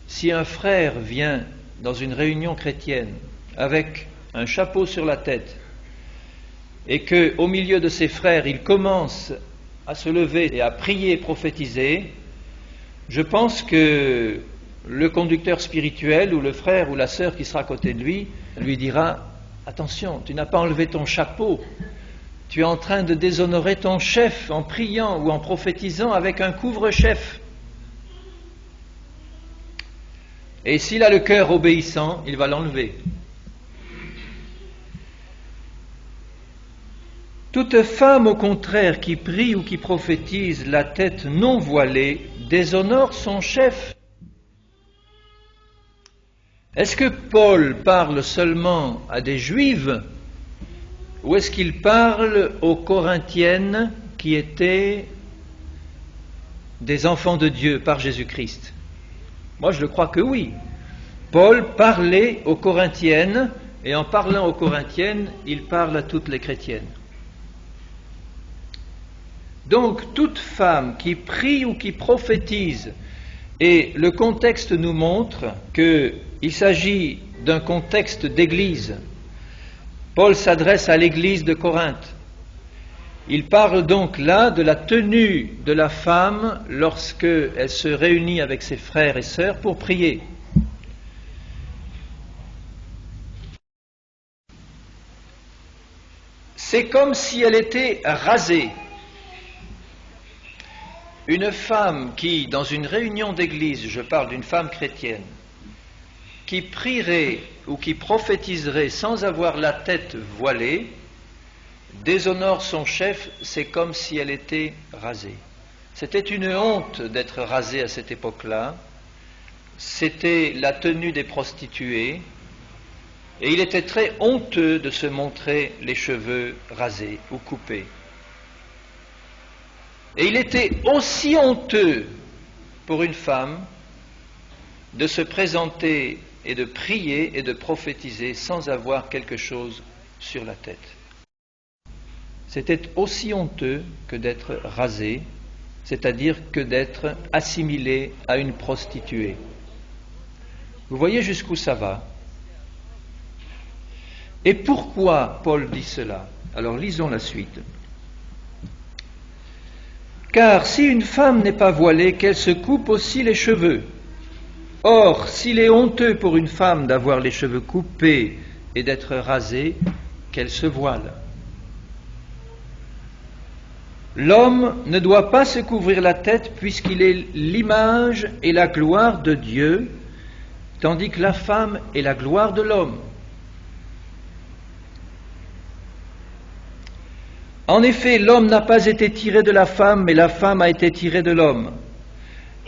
Si un frère vient dans une réunion chrétienne avec un chapeau sur la tête et qu'au milieu de ses frères, il commence à se lever et à prier et prophétiser, je pense que le conducteur spirituel ou le frère ou la sœur qui sera à côté de lui dira « Attention, tu n'as pas enlevé ton chapeau, tu es en train de déshonorer ton chef en priant ou en prophétisant avec un couvre-chef. » Et s'il a le cœur obéissant, il va l'enlever. Toute femme, au contraire, qui prie ou qui prophétise la tête non voilée, déshonore son chef. Est-ce que Paul parle seulement à des Juives ou est-ce qu'il parle aux Corinthiennes qui étaient des enfants de Dieu par Jésus-Christ? Moi, je le crois que oui. Paul parlait aux Corinthiennes et en parlant aux Corinthiennes, il parle à toutes les chrétiennes. Donc, toute femme qui prie ou qui prophétise, et le contexte nous montre qu'il s'agit d'un contexte d'église. Paul s'adresse à l'église de Corinthe. Il parle donc là de la tenue de la femme lorsqu'elle se réunit avec ses frères et sœurs pour prier. C'est comme si elle était rasée. Une femme qui, dans une réunion d'église, je parle d'une femme chrétienne, qui prierait ou qui prophétiserait sans avoir la tête voilée, déshonore son chef, c'est comme si elle était rasée. C'était une honte d'être rasée à cette époque-là, c'était la tenue des prostituées, et il était très honteux de se montrer les cheveux rasés ou coupés. Et il était aussi honteux pour une femme de se présenter et de prier et de prophétiser sans avoir quelque chose sur la tête. c'était aussi honteux que d'être rasé, c'est-à-dire que d'être assimilé à une prostituée. Vous voyez jusqu'où ça va? Et pourquoi Paul dit cela? Alors lisons la suite. Car si une femme n'est pas voilée, qu'elle se coupe aussi les cheveux. Or, s'il est honteux pour une femme d'avoir les cheveux coupés et d'être rasée, qu'elle se voile. L'homme ne doit pas se couvrir la tête puisqu'il est l'image et la gloire de Dieu, tandis que la femme est la gloire de l'homme. En effet, l'homme n'a pas été tiré de la femme, mais la femme a été tirée de l'homme.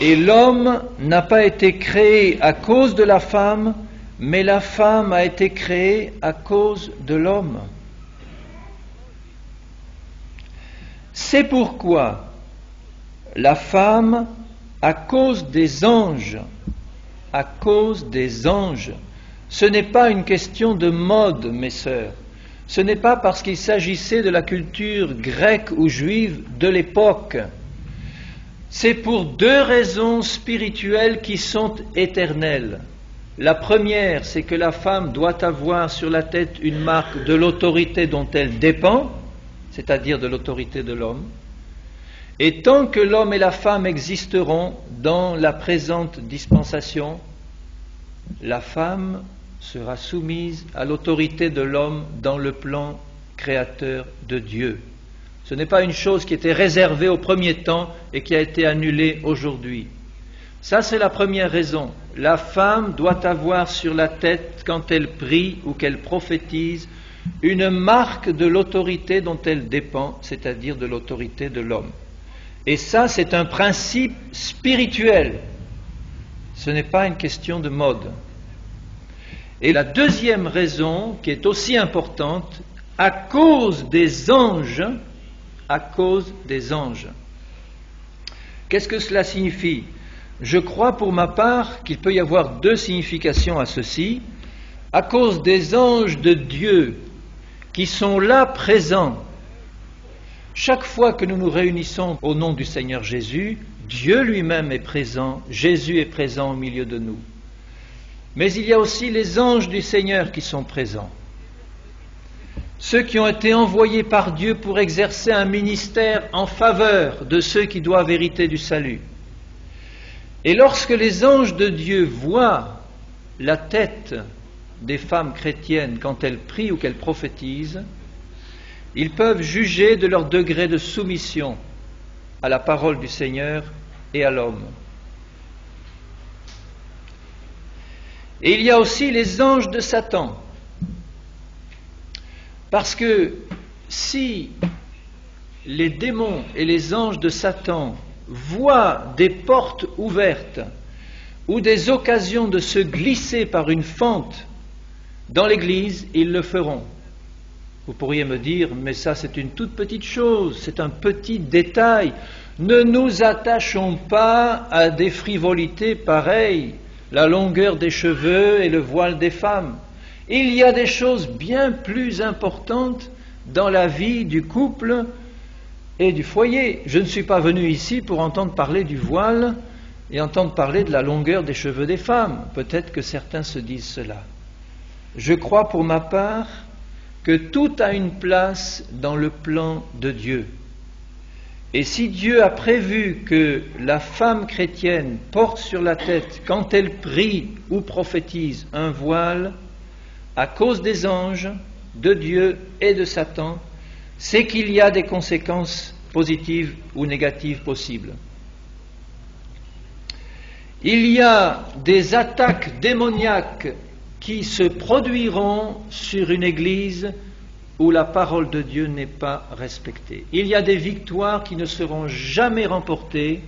Et l'homme n'a pas été créé à cause de la femme, mais la femme a été créée à cause de l'homme. C'est pourquoi la femme, à cause des anges, ce n'est pas une question de mode, mes sœurs. Ce n'est pas parce qu'il s'agissait de la culture grecque ou juive de l'époque. C'est pour deux raisons spirituelles qui sont éternelles. La première, c'est que la femme doit avoir sur la tête une marque de l'autorité dont elle dépend, c'est-à-dire de l'autorité de l'homme. Et tant que l'homme et la femme existeront dans la présente dispensation, la femme sera soumise à l'autorité de l'homme dans le plan créateur de Dieu. Ce n'est pas une chose qui était réservée au premier temps et qui a été annulée aujourd'hui. Ça, c'est la première raison. La femme doit avoir sur la tête, quand elle prie ou qu'elle prophétise, une marque de l'autorité dont elle dépend, c'est-à-dire de l'autorité de l'homme. Et ça, c'est un principe spirituel. Ce n'est pas une question de mode. Et la deuxième raison, qui est aussi importante, à cause des anges, Qu'est-ce que cela signifie? Je crois pour ma part qu'il peut y avoir deux significations à ceci. À cause des anges de Dieu qui sont là présents. Chaque fois que nous nous réunissons au nom du Seigneur Jésus, Dieu lui-même est présent, Jésus est présent au milieu de nous. Mais il y a aussi les anges du Seigneur qui sont présents. Ceux qui ont été envoyés par Dieu pour exercer un ministère en faveur de ceux qui doivent hériter du salut. Et lorsque les anges de Dieu voient la tête des femmes chrétiennes quand elles prient ou qu'elles prophétisent, ils peuvent juger de leur degré de soumission à la parole du Seigneur et à l'homme. Et il y a aussi les anges de Satan. Parce que si les démons et les anges de Satan voient des portes ouvertes ou des occasions de se glisser par une fente dans l'Église, ils le feront. Vous pourriez me dire, mais ça c'est une toute petite chose, c'est un petit détail. Ne nous attachons pas à des frivolités pareilles, la longueur des cheveux et le voile des femmes. Il y a des choses bien plus importantes dans la vie du couple et du foyer. Je ne suis pas venu ici pour entendre parler du voile et entendre parler de la longueur des cheveux des femmes. Peut-être que certains se disent cela. Je crois pour ma part que tout a une place dans le plan de Dieu. Et si Dieu a prévu que la femme chrétienne porte sur la tête, quand elle prie ou prophétise, un voile, à cause des anges, de Dieu et de Satan, c'est qu'il y a des conséquences positives ou négatives possibles. Il y a des attaques démoniaques qui se produiront sur une église où la parole de Dieu n'est pas respectée. Il y a des victoires qui ne seront jamais remportées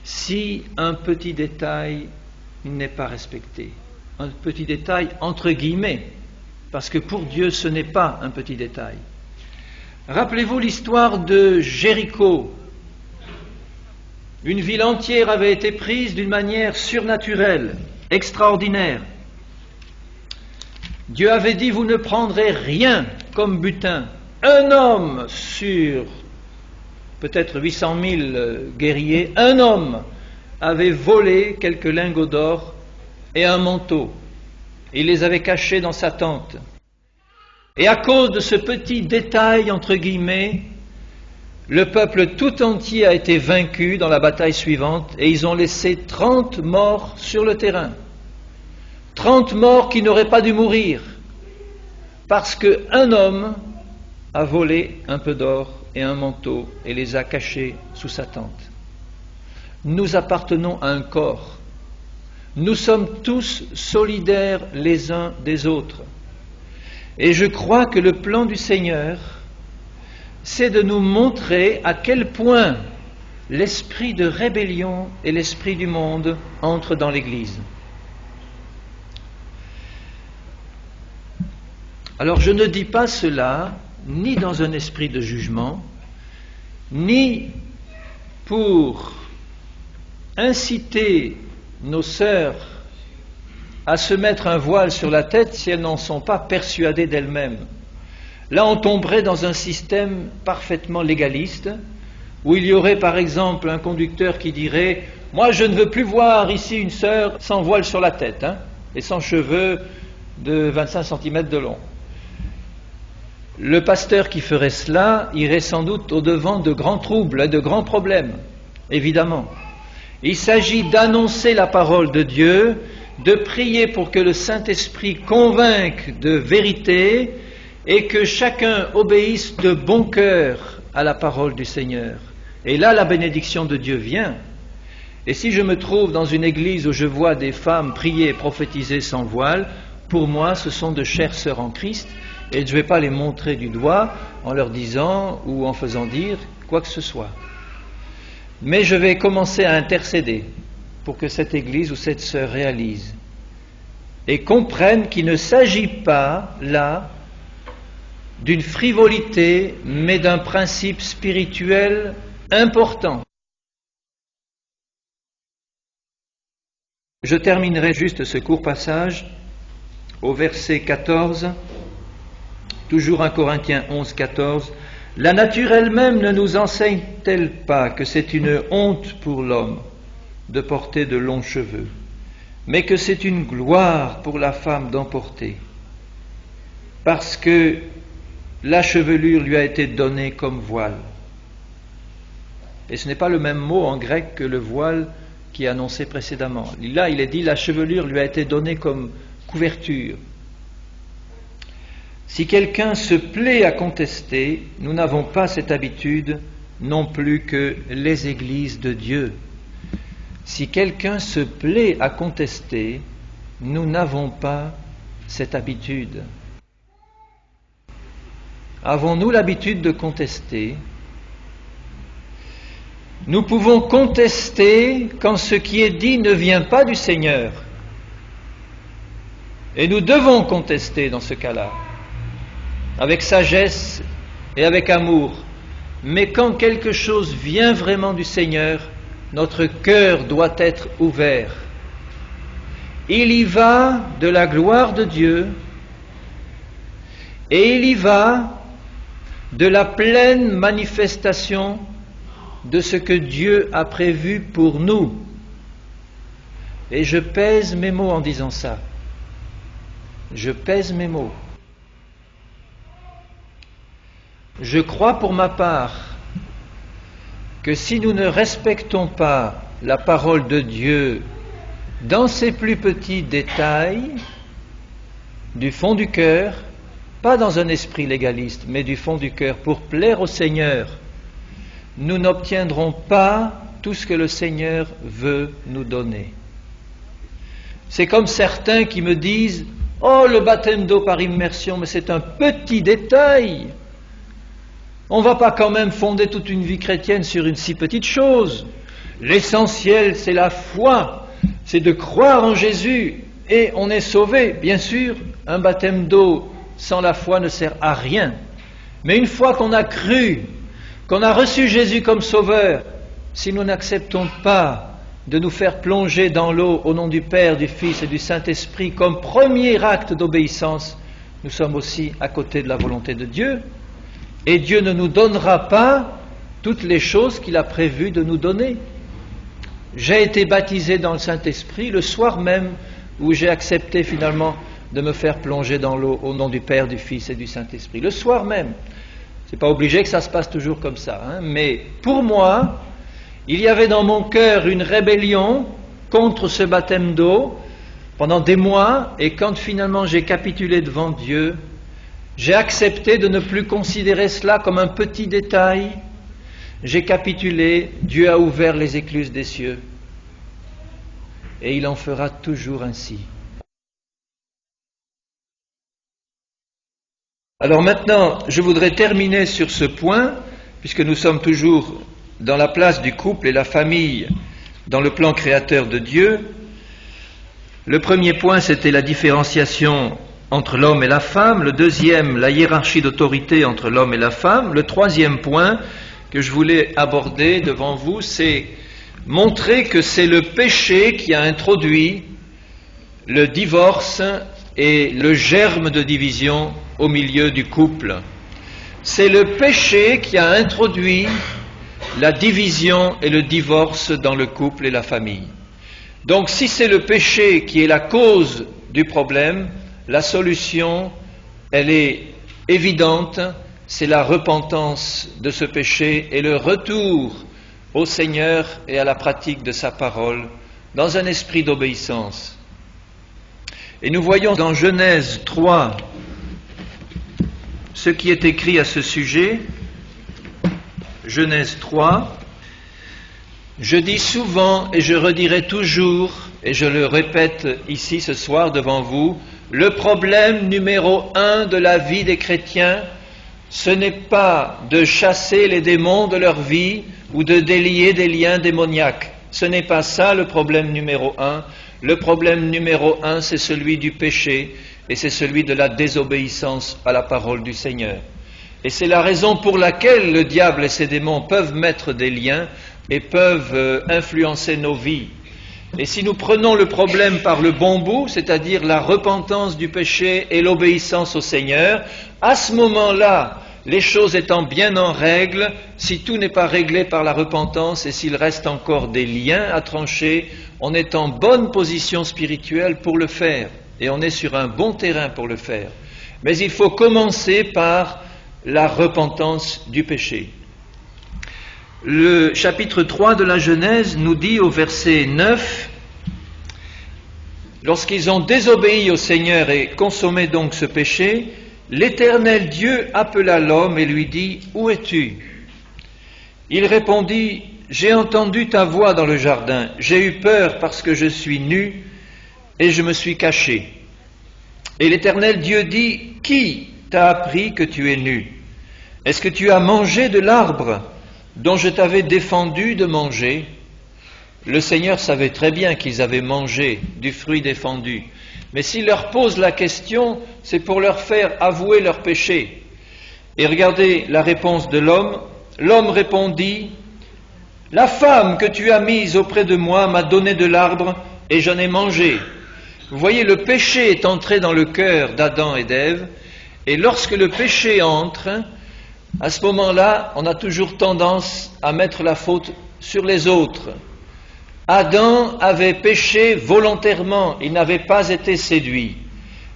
si un petit détail n'est pas respecté. Un petit détail entre guillemets, parce que pour Dieu ce n'est pas un petit détail. Rappelez-vous l'histoire de Jéricho. Une ville entière avait été prise d'une manière surnaturelle, extraordinaire. Dieu avait dit, vous ne prendrez rien comme butin, un homme sur peut-être 800 000 guerriers, un homme avait volé quelques lingots d'or et un manteau. Il les avait cachés dans sa tente. Et à cause de ce petit détail, entre guillemets, le peuple tout entier a été vaincu dans la bataille suivante et ils ont laissé 30 morts sur le terrain. 30 morts qui n'auraient pas dû mourir parce qu'un homme a volé un peu d'or et un manteau et les a cachés sous sa tente. Nous appartenons à un corps. Nous sommes tous solidaires les uns des autres. Et je crois que le plan du Seigneur, c'est de nous montrer à quel point l'esprit de rébellion et l'esprit du monde entrent dans l'Église. Alors je ne dis pas cela ni dans un esprit de jugement, ni pour inciter nos sœurs à se mettre un voile sur la tête si elles n'en sont pas persuadées d'elles-mêmes. Là, on tomberait dans un système parfaitement légaliste, où il y aurait par exemple un conducteur qui dirait « Moi, je ne veux plus voir ici une sœur sans voile sur la tête, et sans cheveux de 25 cm de long. » Le pasteur qui ferait cela irait sans doute au-devant de grands troubles, de grands problèmes, évidemment. Il s'agit d'annoncer la parole de Dieu, de prier pour que le Saint-Esprit convainque de vérité et que chacun obéisse de bon cœur à la parole du Seigneur. Et là, la bénédiction de Dieu vient. Et si je me trouve dans une église où je vois des femmes prier et prophétiser sans voile, pour moi, ce sont de chères sœurs en Christ, et je ne vais pas les montrer du doigt en leur disant ou en faisant dire quoi que ce soit. Mais je vais commencer à intercéder pour que cette église ou cette sœur réalise et comprenne qu'il ne s'agit pas là d'une frivolité, mais d'un principe spirituel important. Je terminerai juste ce court passage au verset 14, toujours 1 Corinthiens 11, 14. « La nature elle-même ne nous enseigne-t-elle pas que c'est une honte pour l'homme de porter de longs cheveux, mais que c'est une gloire pour la femme d'en porter, parce que la chevelure lui a été donnée comme voile. » Et ce n'est pas le même mot en grec que le voile qui est annoncé précédemment. Là, il est dit la chevelure lui a été donnée comme couverture. Si quelqu'un se plaît à contester, nous n'avons pas cette habitude non plus que les églises de Dieu. Si quelqu'un se plaît à contester, nous n'avons pas cette habitude. Avons-nous l'habitude de contester? Nous pouvons contester quand ce qui est dit ne vient pas du Seigneur. Et nous devons contester dans ce cas-là, avec sagesse et avec amour. Mais quand quelque chose vient vraiment du Seigneur, notre cœur doit être ouvert. Il y va de la gloire de Dieu et il y va de la pleine manifestation de ce que Dieu a prévu pour nous. Et je pèse mes mots en disant ça. Je pèse mes mots. Je crois pour ma part que si nous ne respectons pas la parole de Dieu dans ses plus petits détails, du fond du cœur, pas dans un esprit légaliste, mais du fond du cœur, pour plaire au Seigneur, nous n'obtiendrons pas tout ce que le Seigneur veut nous donner. C'est comme certains qui me disent « Oh, le baptême d'eau par immersion, mais c'est un petit détail. On ne va pas quand même fonder toute une vie chrétienne sur une si petite chose. L'essentiel, c'est la foi, c'est de croire en Jésus et on est sauvé. » Bien sûr, un baptême d'eau sans la foi ne sert à rien. Mais une fois qu'on a cru, qu'on a reçu Jésus comme sauveur, si nous n'acceptons pas de nous faire plonger dans l'eau au nom du Père, du Fils et du Saint-Esprit comme premier acte d'obéissance, nous sommes aussi à côté de la volonté de Dieu. Et Dieu ne nous donnera pas toutes les choses qu'il a prévu de nous donner. J'ai été baptisé dans le Saint-Esprit le soir même où j'ai accepté finalement de me faire plonger dans l'eau au nom du Père, du Fils et du Saint-Esprit. Le soir même. C'est pas obligé que ça se passe toujours comme ça, hein, mais pour moi, il y avait dans mon cœur une rébellion contre ce baptême d'eau pendant des mois, et quand finalement j'ai capitulé devant Dieu, j'ai accepté de ne plus considérer cela comme un petit détail. J'ai capitulé, Dieu a ouvert les écluses des cieux, et il en fera toujours ainsi. Alors maintenant, je voudrais terminer sur ce point, puisque nous sommes toujours dans la place du couple et la famille dans le plan créateur de Dieu. Le premier point, c'était la différenciation entre l'homme et la femme. Le deuxième, la hiérarchie d'autorité entre l'homme et la femme. Le troisième point que je voulais aborder devant vous, c'est montrer que c'est le péché qui a introduit le divorce et le germe de division au milieu du couple. C'est le péché qui a introduit la division et le divorce dans le couple et la famille. Donc si c'est le péché qui est la cause du problème, la solution, elle est évidente, c'est la repentance de ce péché et le retour au Seigneur et à la pratique de sa parole dans un esprit d'obéissance. Et nous voyons dans Genèse 3 ce qui est écrit à ce sujet. Genèse 3. Je dis souvent et je redirai toujours, et je le répète ici ce soir devant vous, le problème numéro 1 de la vie des chrétiens, ce n'est pas de chasser les démons de leur vie ou de délier des liens démoniaques. Ce n'est pas ça le problème numéro 1. Le problème numéro 1, c'est celui du péché et c'est celui de la désobéissance à la parole du Seigneur. Et c'est la raison pour laquelle le diable et ses démons peuvent mettre des liens et peuvent influencer nos vies. Et si nous prenons le problème par le bon bout, c'est-à-dire la repentance du péché et l'obéissance au Seigneur, à ce moment-là, les choses étant bien en règle, si tout n'est pas réglé par la repentance et s'il reste encore des liens à trancher, on est en bonne position spirituelle pour le faire et on est sur un bon terrain pour le faire. Mais il faut commencer par la repentance du péché. Le chapitre 3 de la Genèse nous dit au verset 9, lorsqu'ils ont désobéi au Seigneur et consommé donc ce péché, l'Éternel Dieu appela l'homme et lui dit, « Où es-tu » Il répondit, « J'ai entendu ta voix dans le jardin, j'ai eu peur parce que je suis nu et je me suis caché. » Et l'Éternel Dieu dit, « Qui t'a appris que tu es nu? Est-ce que tu as mangé de l'arbre dont je t'avais défendu de manger ?» Le Seigneur savait très bien qu'ils avaient mangé du fruit défendu. Mais s'il leur pose la question, c'est pour leur faire avouer leur péché. Et regardez la réponse de l'homme. L'homme répondit, « La femme que tu as mise auprès de moi m'a donné de l'arbre et j'en ai mangé. » Vous voyez, le péché est entré dans le cœur d'Adam et d'Ève, et lorsque le péché entre, à ce moment-là, on a toujours tendance à mettre la faute sur les autres. Adam avait péché volontairement, il n'avait pas été séduit.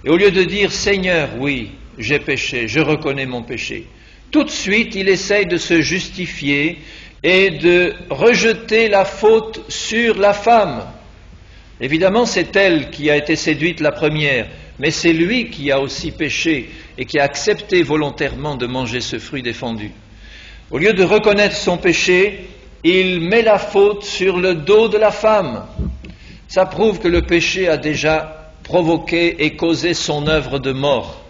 Et au lieu de dire « Seigneur, oui, j'ai péché, je reconnais mon péché », tout de suite il essaye de se justifier et de rejeter la faute sur la femme. Évidemment, c'est elle qui a été séduite la première, mais c'est lui qui a aussi péché et qui a accepté volontairement de manger ce fruit défendu. Au lieu de reconnaître son péché, il met la faute sur le dos de la femme. Ça prouve que le péché a déjà provoqué et causé son œuvre de mort,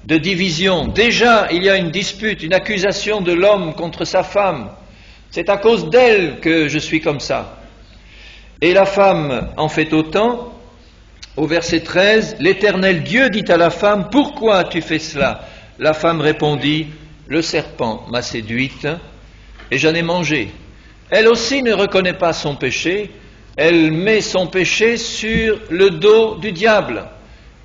de division. Déjà, il y a une dispute, une accusation de l'homme contre sa femme. C'est à cause d'elle que je suis comme ça. Et la femme en fait autant. Au verset 13, l'Éternel Dieu dit à la femme, « Pourquoi as-tu fait cela ?» La femme répondit, « Le serpent m'a séduite et j'en ai mangé. » Elle aussi ne reconnaît pas son péché, elle met son péché sur le dos du diable.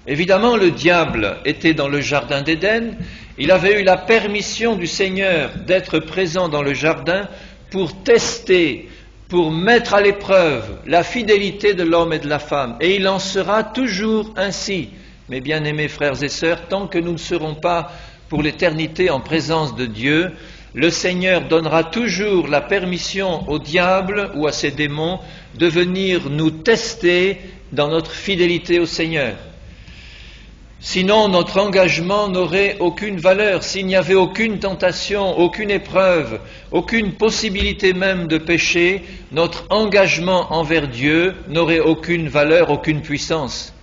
Évidemment, le diable était dans le jardin d'Éden Il avait eu la permission du Seigneur d'être présent dans le jardin pour tester, pour mettre à l'épreuve la fidélité de l'homme et de la femme. Et il en sera toujours ainsi, mes bien-aimés frères et sœurs, tant que nous ne serons pas pour l'éternité en présence de Dieu. Le Seigneur donnera toujours la permission au diable ou à ses démons de venir nous tester dans notre fidélité au Seigneur. Sinon, notre engagement n'aurait aucune valeur. S'il n'y avait aucune tentation, aucune épreuve, aucune possibilité même de péché, notre engagement envers Dieu n'aurait aucune valeur, aucune puissance.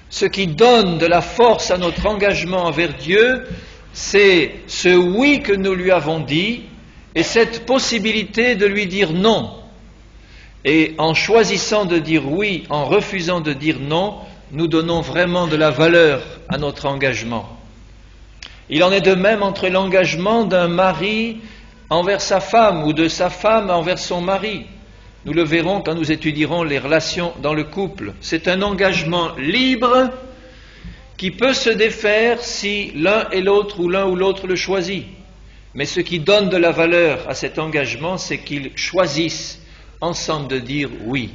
Ce qui donne de la force à notre engagement envers Dieu, c'est ce oui que nous lui avons dit et cette possibilité de lui dire non. Et en choisissant de dire oui, en refusant de dire non, nous donnons vraiment de la valeur à notre engagement. Il en est de même entre l'engagement d'un mari envers sa femme ou de sa femme envers son mari. Nous le verrons quand nous étudierons les relations dans le couple. C'est un engagement libre qui peut se défaire si l'un et l'autre ou l'un ou l'autre le choisit. Mais ce qui donne de la valeur à cet engagement, c'est qu'ils choisissent ensemble de dire oui.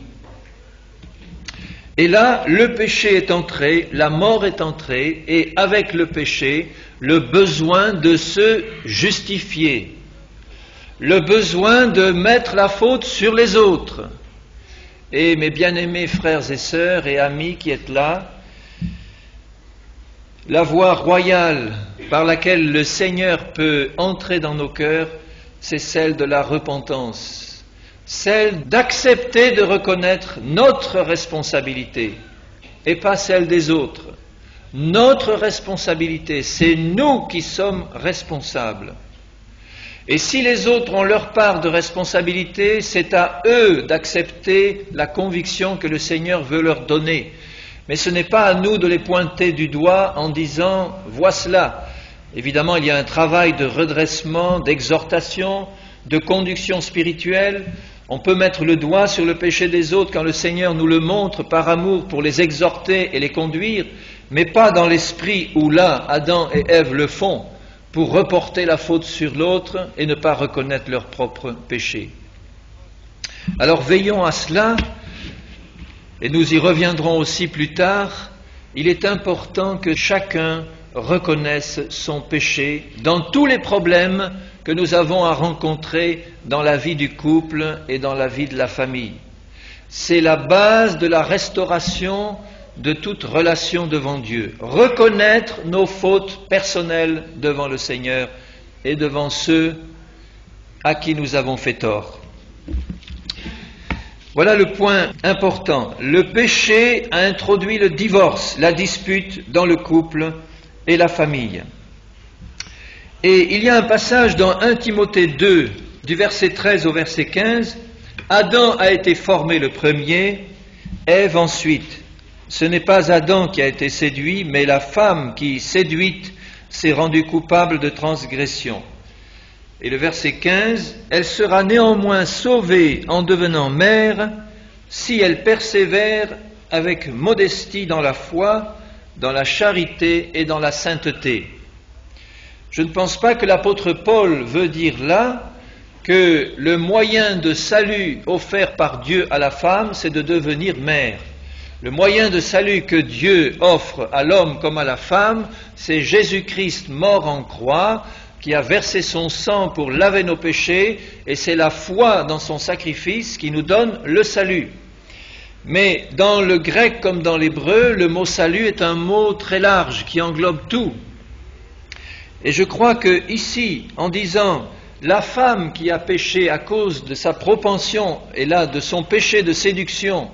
Et là, le péché est entré, la mort est entrée, et avec le péché, le besoin de se justifier, le besoin de mettre la faute sur les autres. Et mes bien-aimés frères et sœurs et amis qui êtes là, la voie royale par laquelle le Seigneur peut entrer dans nos cœurs, c'est celle de la repentance. Celle d'accepter de reconnaître notre responsabilité et pas celle des autres. Notre responsabilité, c'est nous qui sommes responsables. Et si les autres ont leur part de responsabilité, c'est à eux d'accepter la conviction que le Seigneur veut leur donner. Mais ce n'est pas à nous de les pointer du doigt en disant « vois cela ». Évidemment, il y a un travail de redressement, d'exhortation, de conduction spirituelle. On peut mettre le doigt sur le péché des autres quand le Seigneur nous le montre par amour pour les exhorter et les conduire, mais pas dans l'esprit où là, Adam et Ève le font, pour reporter la faute sur l'autre et ne pas reconnaître leur propre péché. Alors veillons à cela, et nous y reviendrons aussi plus tard. Il est important que chacun reconnaisse son péché dans tous les problèmes que nous avons à rencontrer dans la vie du couple et dans la vie de la famille. C'est la base de la restauration de toute relation devant Dieu. Reconnaître nos fautes personnelles devant le Seigneur et devant ceux à qui nous avons fait tort. Voilà le point important. Le péché a introduit le divorce, la dispute dans le couple et la famille. Et il y a un passage dans 1 Timothée 2, du verset 13 au verset 15. Adam a été formé le premier, Ève ensuite. Ce n'est pas Adam qui a été séduit, mais la femme qui, séduite, s'est rendue coupable de transgression. Et le verset 15, elle sera néanmoins sauvée en devenant mère si elle persévère avec modestie dans la foi, dans la charité et dans la sainteté. Je ne pense pas que l'apôtre Paul veut dire là que le moyen de salut offert par Dieu à la femme, c'est de devenir mère. Le moyen de salut que Dieu offre à l'homme comme à la femme, c'est Jésus-Christ mort en croix, qui a versé son sang pour laver nos péchés, et c'est la foi dans son sacrifice qui nous donne le salut. Mais dans le grec comme dans l'hébreu, le mot salut est un mot très large qui englobe tout. Et je crois que ici, en disant la femme qui a péché à cause de sa propension, et là de son péché de séduction,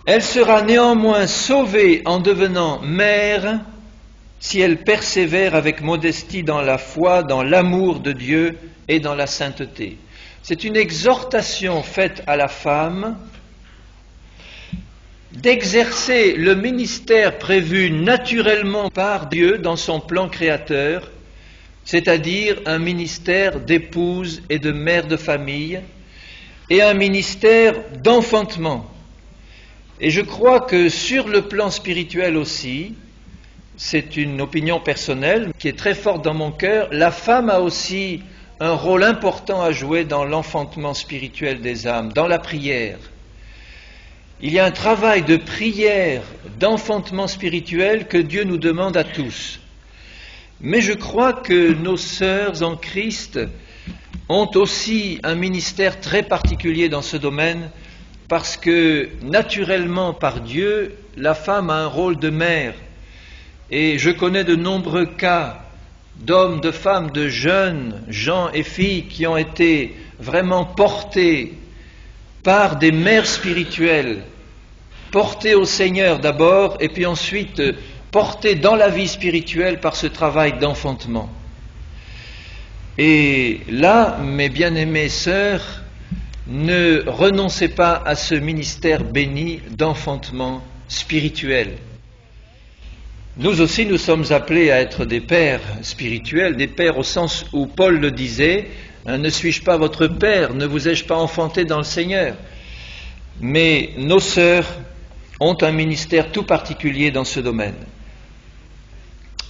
elle sera néanmoins sauvée en devenant mère si elle persévère avec modestie dans la foi, dans l'amour de Dieu et dans la sainteté. C'est une exhortation faite à la femme d'exercer le ministère prévu naturellement par Dieu dans son plan créateur, c'est-à-dire un ministère d'épouse et de mère de famille, et un ministère d'enfantement. Et je crois que sur le plan spirituel aussi, c'est une opinion personnelle qui est très forte dans mon cœur, la femme a aussi un rôle important à jouer dans l'enfantement spirituel des âmes, dans la prière. Il y a un travail de prière, d'enfantement spirituel que Dieu nous demande à tous. Mais je crois que nos sœurs en Christ ont aussi un ministère très particulier dans ce domaine, parce que naturellement par Dieu, la femme a un rôle de mère. Et je connais de nombreux cas d'hommes, de femmes, de jeunes gens et filles qui ont été vraiment portés par des mères spirituelles, portés au Seigneur d'abord, et puis ensuite portés dans la vie spirituelle par ce travail d'enfantement. Et là, mes bien-aimées sœurs, ne renoncez pas à ce ministère béni d'enfantement spirituel. Nous aussi, nous sommes appelés à être des pères spirituels, des pères au sens où Paul le disait, « Ne suis-je pas votre père, ne vous ai-je pas enfanté dans le Seigneur ?» Mais nos sœurs ont un ministère tout particulier dans ce domaine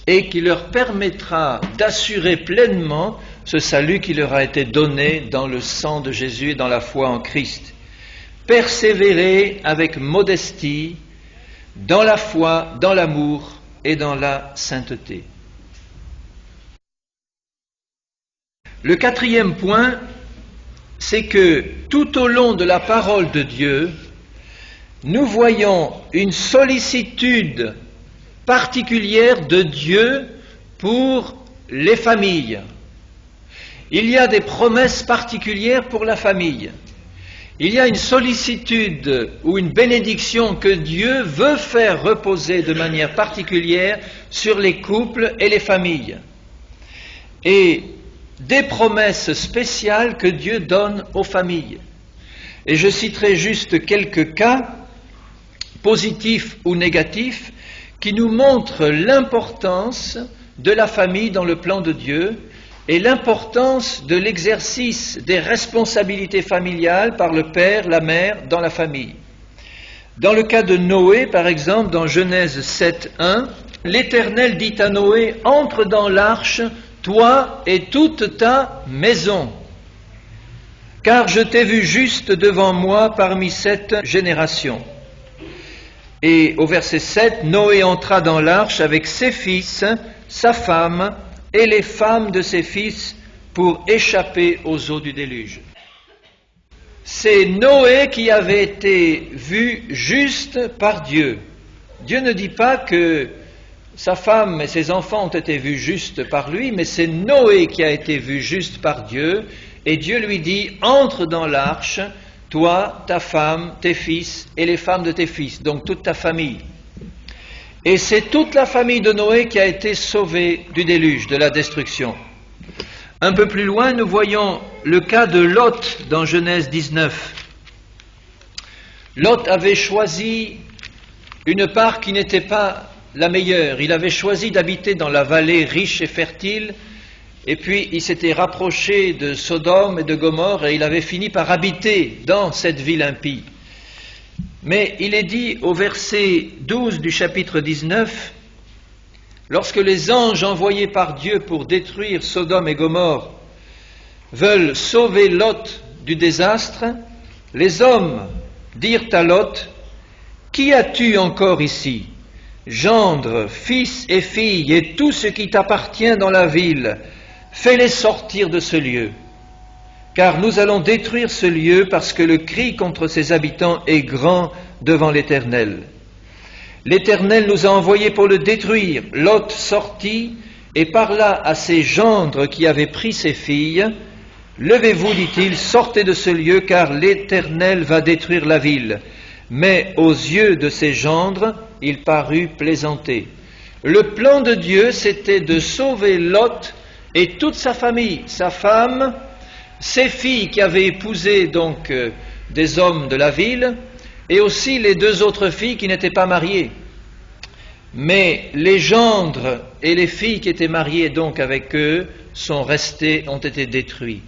et qui leur permettra d'assurer pleinement ce salut qui leur a été donné dans le sang de Jésus et dans la foi en Christ. Persévérer avec modestie dans la foi, dans l'amour et dans la sainteté. Le quatrième point, c'est que tout au long de la parole de Dieu, nous voyons une sollicitude particulière de Dieu pour les familles. Il y a des promesses particulières pour la famille. Il y a une sollicitude ou une bénédiction que Dieu veut faire reposer de manière particulière sur les couples et les familles. Et des promesses spéciales que Dieu donne aux familles. Et je citerai juste quelques cas, positifs ou négatifs, qui nous montrent l'importance de la famille dans le plan de Dieu et l'importance de l'exercice des responsabilités familiales par le père, la mère dans la famille. Dans le cas de Noé, par exemple, dans Genèse 7:1, l'Éternel dit à Noé, « Entre dans l'arche, toi et toute ta maison, car je t'ai vu juste devant moi parmi cette génération. » Et au verset 7, Noé entra dans l'arche avec ses fils, sa femme et les femmes de ses fils pour échapper aux eaux du déluge. C'est Noé qui avait été vu juste par Dieu. Dieu ne dit pas que sa femme et ses enfants ont été vus juste par lui, mais c'est Noé qui a été vu juste par Dieu, et Dieu lui dit « Entre dans l'arche, toi, ta femme, tes fils et les femmes de tes fils, donc toute ta famille. » Et c'est toute la famille de Noé qui a été sauvée du déluge, de la destruction. Un peu plus loin, nous voyons le cas de Lot dans Genèse 19. Lot avait choisi une part qui n'était pas la meilleure. Il avait choisi d'habiter dans la vallée riche et fertile, et puis il s'était rapproché de Sodome et de Gomorrhe, et il avait fini par habiter dans cette ville impie. Mais il est dit au verset 12 du chapitre 19, lorsque les anges envoyés par Dieu pour détruire Sodome et Gomorrhe veulent sauver Lot du désastre, les hommes dirent à Lot, « Qui as-tu encore ici? Gendre, fils et filles, et tout ce qui t'appartient dans la ville, fais-les sortir de ce lieu. Car nous allons détruire ce lieu parce que le cri contre ses habitants est grand devant l'Éternel. L'Éternel nous a envoyés pour le détruire. » Lot sortit et parla à ses gendres qui avaient pris ses filles. « Levez-vous, dit-il, sortez de ce lieu, car l'Éternel va détruire la ville. » Mais aux yeux de ses gendres, il parut plaisanter. Le plan de Dieu, c'était de sauver Lot et toute sa famille, sa femme, ses filles qui avaient épousé donc des hommes de la ville, et aussi les deux autres filles qui n'étaient pas mariées. Mais les gendres et les filles qui étaient mariées donc avec eux ont été détruits.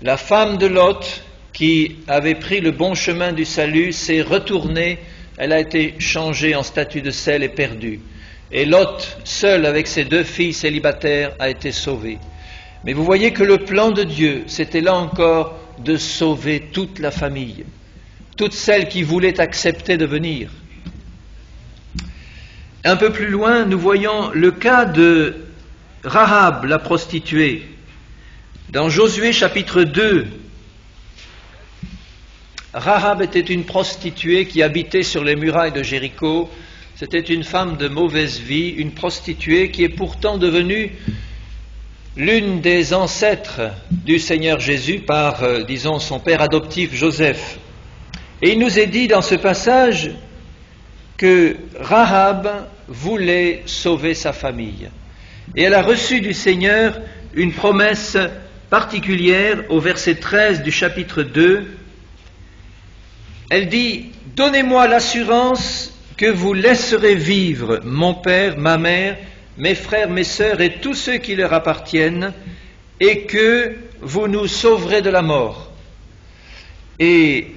La femme de Lot, qui avait pris le bon chemin du salut, s'est retournée, elle a été changée en statue de sel et perdue. Et Lot, seul avec ses 2 filles célibataires, a été sauvé. Mais vous voyez que le plan de Dieu, c'était là encore de sauver toute la famille, toutes celles qui voulaient accepter de venir. Un peu plus loin, nous voyons le cas de Rahab, la prostituée. Dans Josué chapitre 2, Rahab était une prostituée qui habitait sur les murailles de Jéricho. C'était une femme de mauvaise vie, une prostituée qui est pourtant devenue l'une des ancêtres du Seigneur Jésus par, disons, son père adoptif Joseph. Et il nous est dit dans ce passage que Rahab voulait sauver sa famille. Et elle a reçu du Seigneur une promesse particulière au verset 13 du chapitre 2. Elle dit « Donnez-moi l'assurance que vous laisserez vivre mon père, ma mère, mes frères, mes sœurs et tous ceux qui leur appartiennent, et que vous nous sauverez de la mort. » Et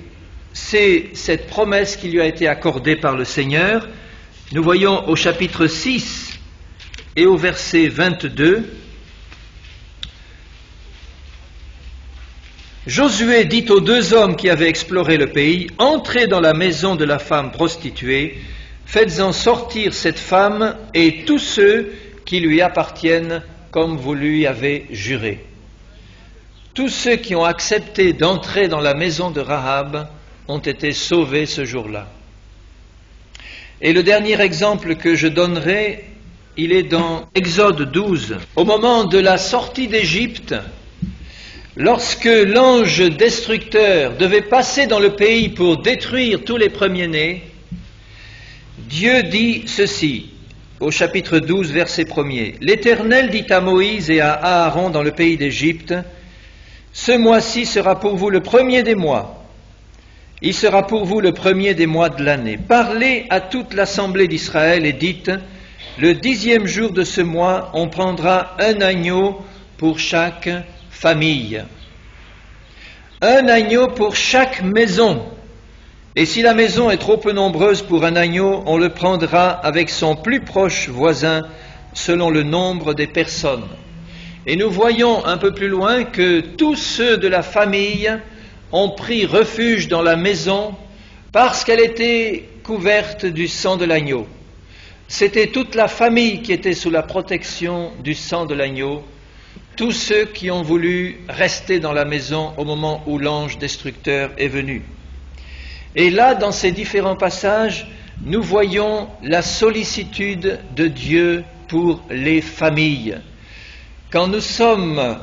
c'est cette promesse qui lui a été accordée par le Seigneur. Nous voyons au chapitre 6 et au verset 22, Josué dit aux 2 hommes qui avaient exploré le pays, « Entrez dans la maison de la femme prostituée, faites-en sortir cette femme et tous ceux qui lui appartiennent comme vous lui avez juré. » Tous ceux qui ont accepté d'entrer dans la maison de Rahab ont été sauvés ce jour-là. Et le dernier exemple que je donnerai, il est dans Exode 12. Au moment de la sortie d'Égypte, lorsque l'ange destructeur devait passer dans le pays pour détruire tous les premiers-nés, Dieu dit ceci, au chapitre 12, verset 1er. « L'Éternel dit à Moïse et à Aaron dans le pays d'Égypte, « Ce mois-ci sera pour vous le premier des mois. Il sera pour vous le premier des mois de l'année. Parlez à toute l'assemblée d'Israël et dites, « Le 10e jour de ce mois, on prendra un agneau pour chaque famille. Un agneau pour chaque maison. Et si la maison est trop peu nombreuse pour un agneau, on le prendra avec son plus proche voisin selon le nombre des personnes. » Et nous voyons un peu plus loin que tous ceux de la famille ont pris refuge dans la maison parce qu'elle était couverte du sang de l'agneau. C'était toute la famille qui était sous la protection du sang de l'agneau, tous ceux qui ont voulu rester dans la maison au moment où l'ange destructeur est venu. Et là, dans ces différents passages, nous voyons la sollicitude de Dieu pour les familles. Quand nous sommes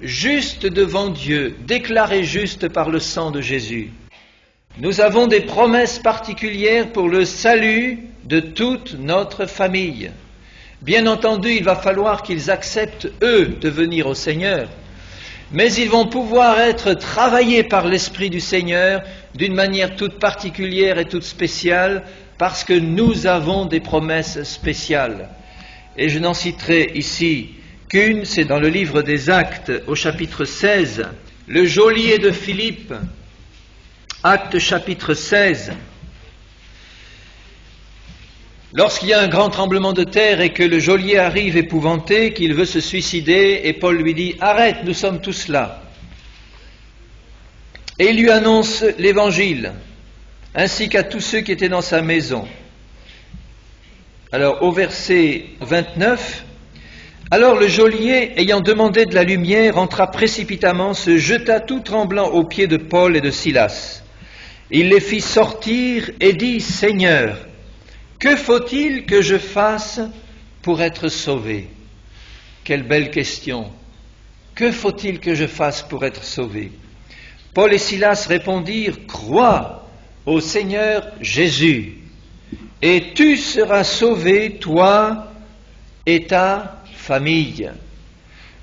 justes devant Dieu, déclarés justes par le sang de Jésus, nous avons des promesses particulières pour le salut de toute notre famille. Bien entendu, il va falloir qu'ils acceptent, eux, de venir au Seigneur, mais ils vont pouvoir être travaillés par l'Esprit du Seigneur d'une manière toute particulière et toute spéciale, parce que nous avons des promesses spéciales. Et je n'en citerai ici qu'une, c'est dans le livre des Actes, au chapitre 16, le geôlier de Philippe, Actes chapitre 16. Lorsqu'il y a un grand tremblement de terre et que le geôlier arrive épouvanté, qu'il veut se suicider, et Paul lui dit « Arrête, nous sommes tous là ». Et il lui annonce l'évangile, ainsi qu'à tous ceux qui étaient dans sa maison. Alors au verset 29, « Alors le geôlier, ayant demandé de la lumière, entra précipitamment, se jeta tout tremblant aux pieds de Paul et de Silas. Il les fit sortir et dit « Seigneur, que faut-il que je fasse pour être sauvé ?» Quelle belle question. Que faut-il que je fasse pour être sauvé? Paul et Silas répondirent, « Crois au Seigneur Jésus, et tu seras sauvé, toi et ta famille. »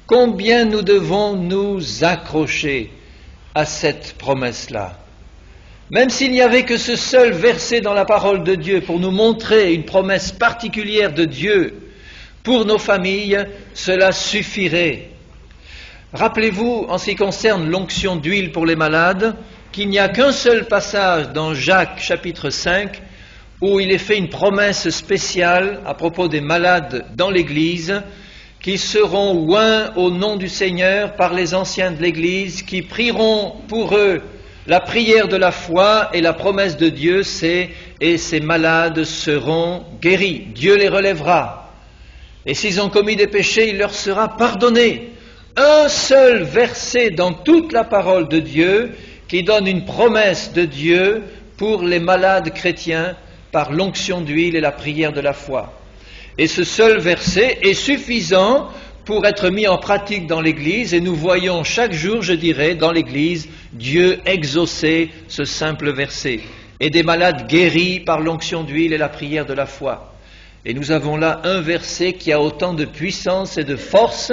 Combien nous devons nous accrocher à cette promesse-là? Même s'il n'y avait que ce seul verset dans la parole de Dieu pour nous montrer une promesse particulière de Dieu pour nos familles, cela suffirait. Rappelez-vous, en ce qui concerne l'onction d'huile pour les malades, qu'il n'y a qu'un seul passage dans Jacques chapitre 5 où il est fait une promesse spéciale à propos des malades dans l'Église, qui seront oints au nom du Seigneur par les anciens de l'Église, qui prieront pour eux la prière de la foi, et la promesse de Dieu c'est « et ces malades seront guéris ». Dieu les relèvera. Et s'ils ont commis des péchés, il leur sera pardonné. Un seul verset dans toute la parole de Dieu qui donne une promesse de Dieu pour les malades chrétiens par l'onction d'huile et la prière de la foi. Et ce seul verset est suffisant pour être mis en pratique dans l'Église, et nous voyons chaque jour, je dirais, dans l'Église, Dieu exaucer ce simple verset, et des malades guéris par l'onction d'huile et la prière de la foi. Et nous avons là un verset qui a autant de puissance et de force,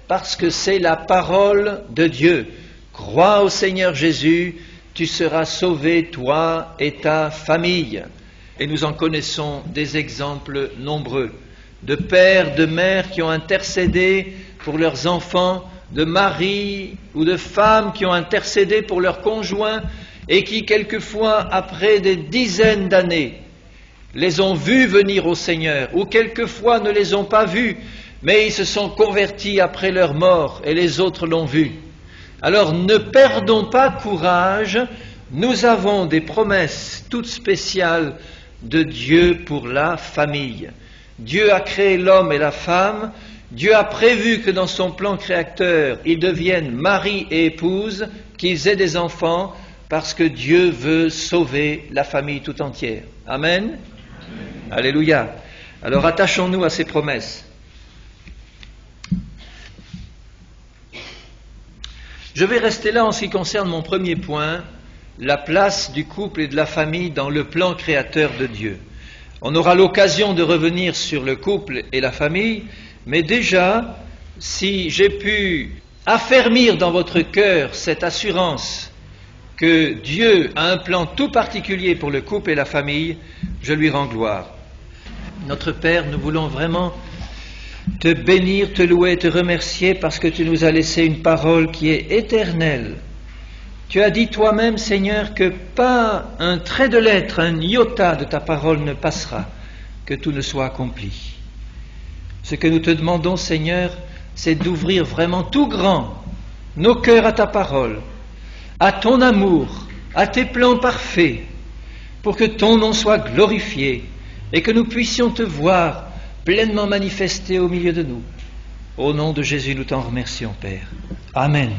parce que c'est la parole de Dieu. Crois au Seigneur Jésus, tu seras sauvé, toi et ta famille. Et nous en connaissons des exemples nombreux, de pères, de mères qui ont intercédé pour leurs enfants, de maris ou de femmes qui ont intercédé pour leurs conjoints et qui, quelquefois, après des dizaines d'années, les ont vus venir au Seigneur, ou quelquefois ne les ont pas vus, mais ils se sont convertis après leur mort et les autres l'ont vu. Alors ne perdons pas courage, nous avons des promesses toutes spéciales de Dieu pour la famille. Dieu a créé l'homme et la femme, Dieu a prévu que dans son plan créateur, ils deviennent mari et épouse, qu'ils aient des enfants, parce que Dieu veut sauver la famille tout entière. Amen. Amen. Alléluia. Alors attachons-nous à ces promesses. Je vais rester là en ce qui concerne mon premier point, la place du couple et de la famille dans le plan créateur de Dieu. On aura l'occasion de revenir sur le couple et la famille, mais déjà, si j'ai pu affermir dans votre cœur cette assurance que Dieu a un plan tout particulier pour le couple et la famille, je lui rends gloire. Notre Père, nous voulons vraiment te bénir, te louer, te remercier parce que tu nous as laissé une parole qui est éternelle. Tu as dit toi-même, Seigneur, que pas un trait de lettre, un iota de ta parole ne passera, que tout ne soit accompli. Ce que nous te demandons, Seigneur, c'est d'ouvrir vraiment tout grand nos cœurs à ta parole, à ton amour, à tes plans parfaits, pour que ton nom soit glorifié et que nous puissions te voir pleinement manifesté au milieu de nous. Au nom de Jésus, nous t'en remercions, Père. Amen.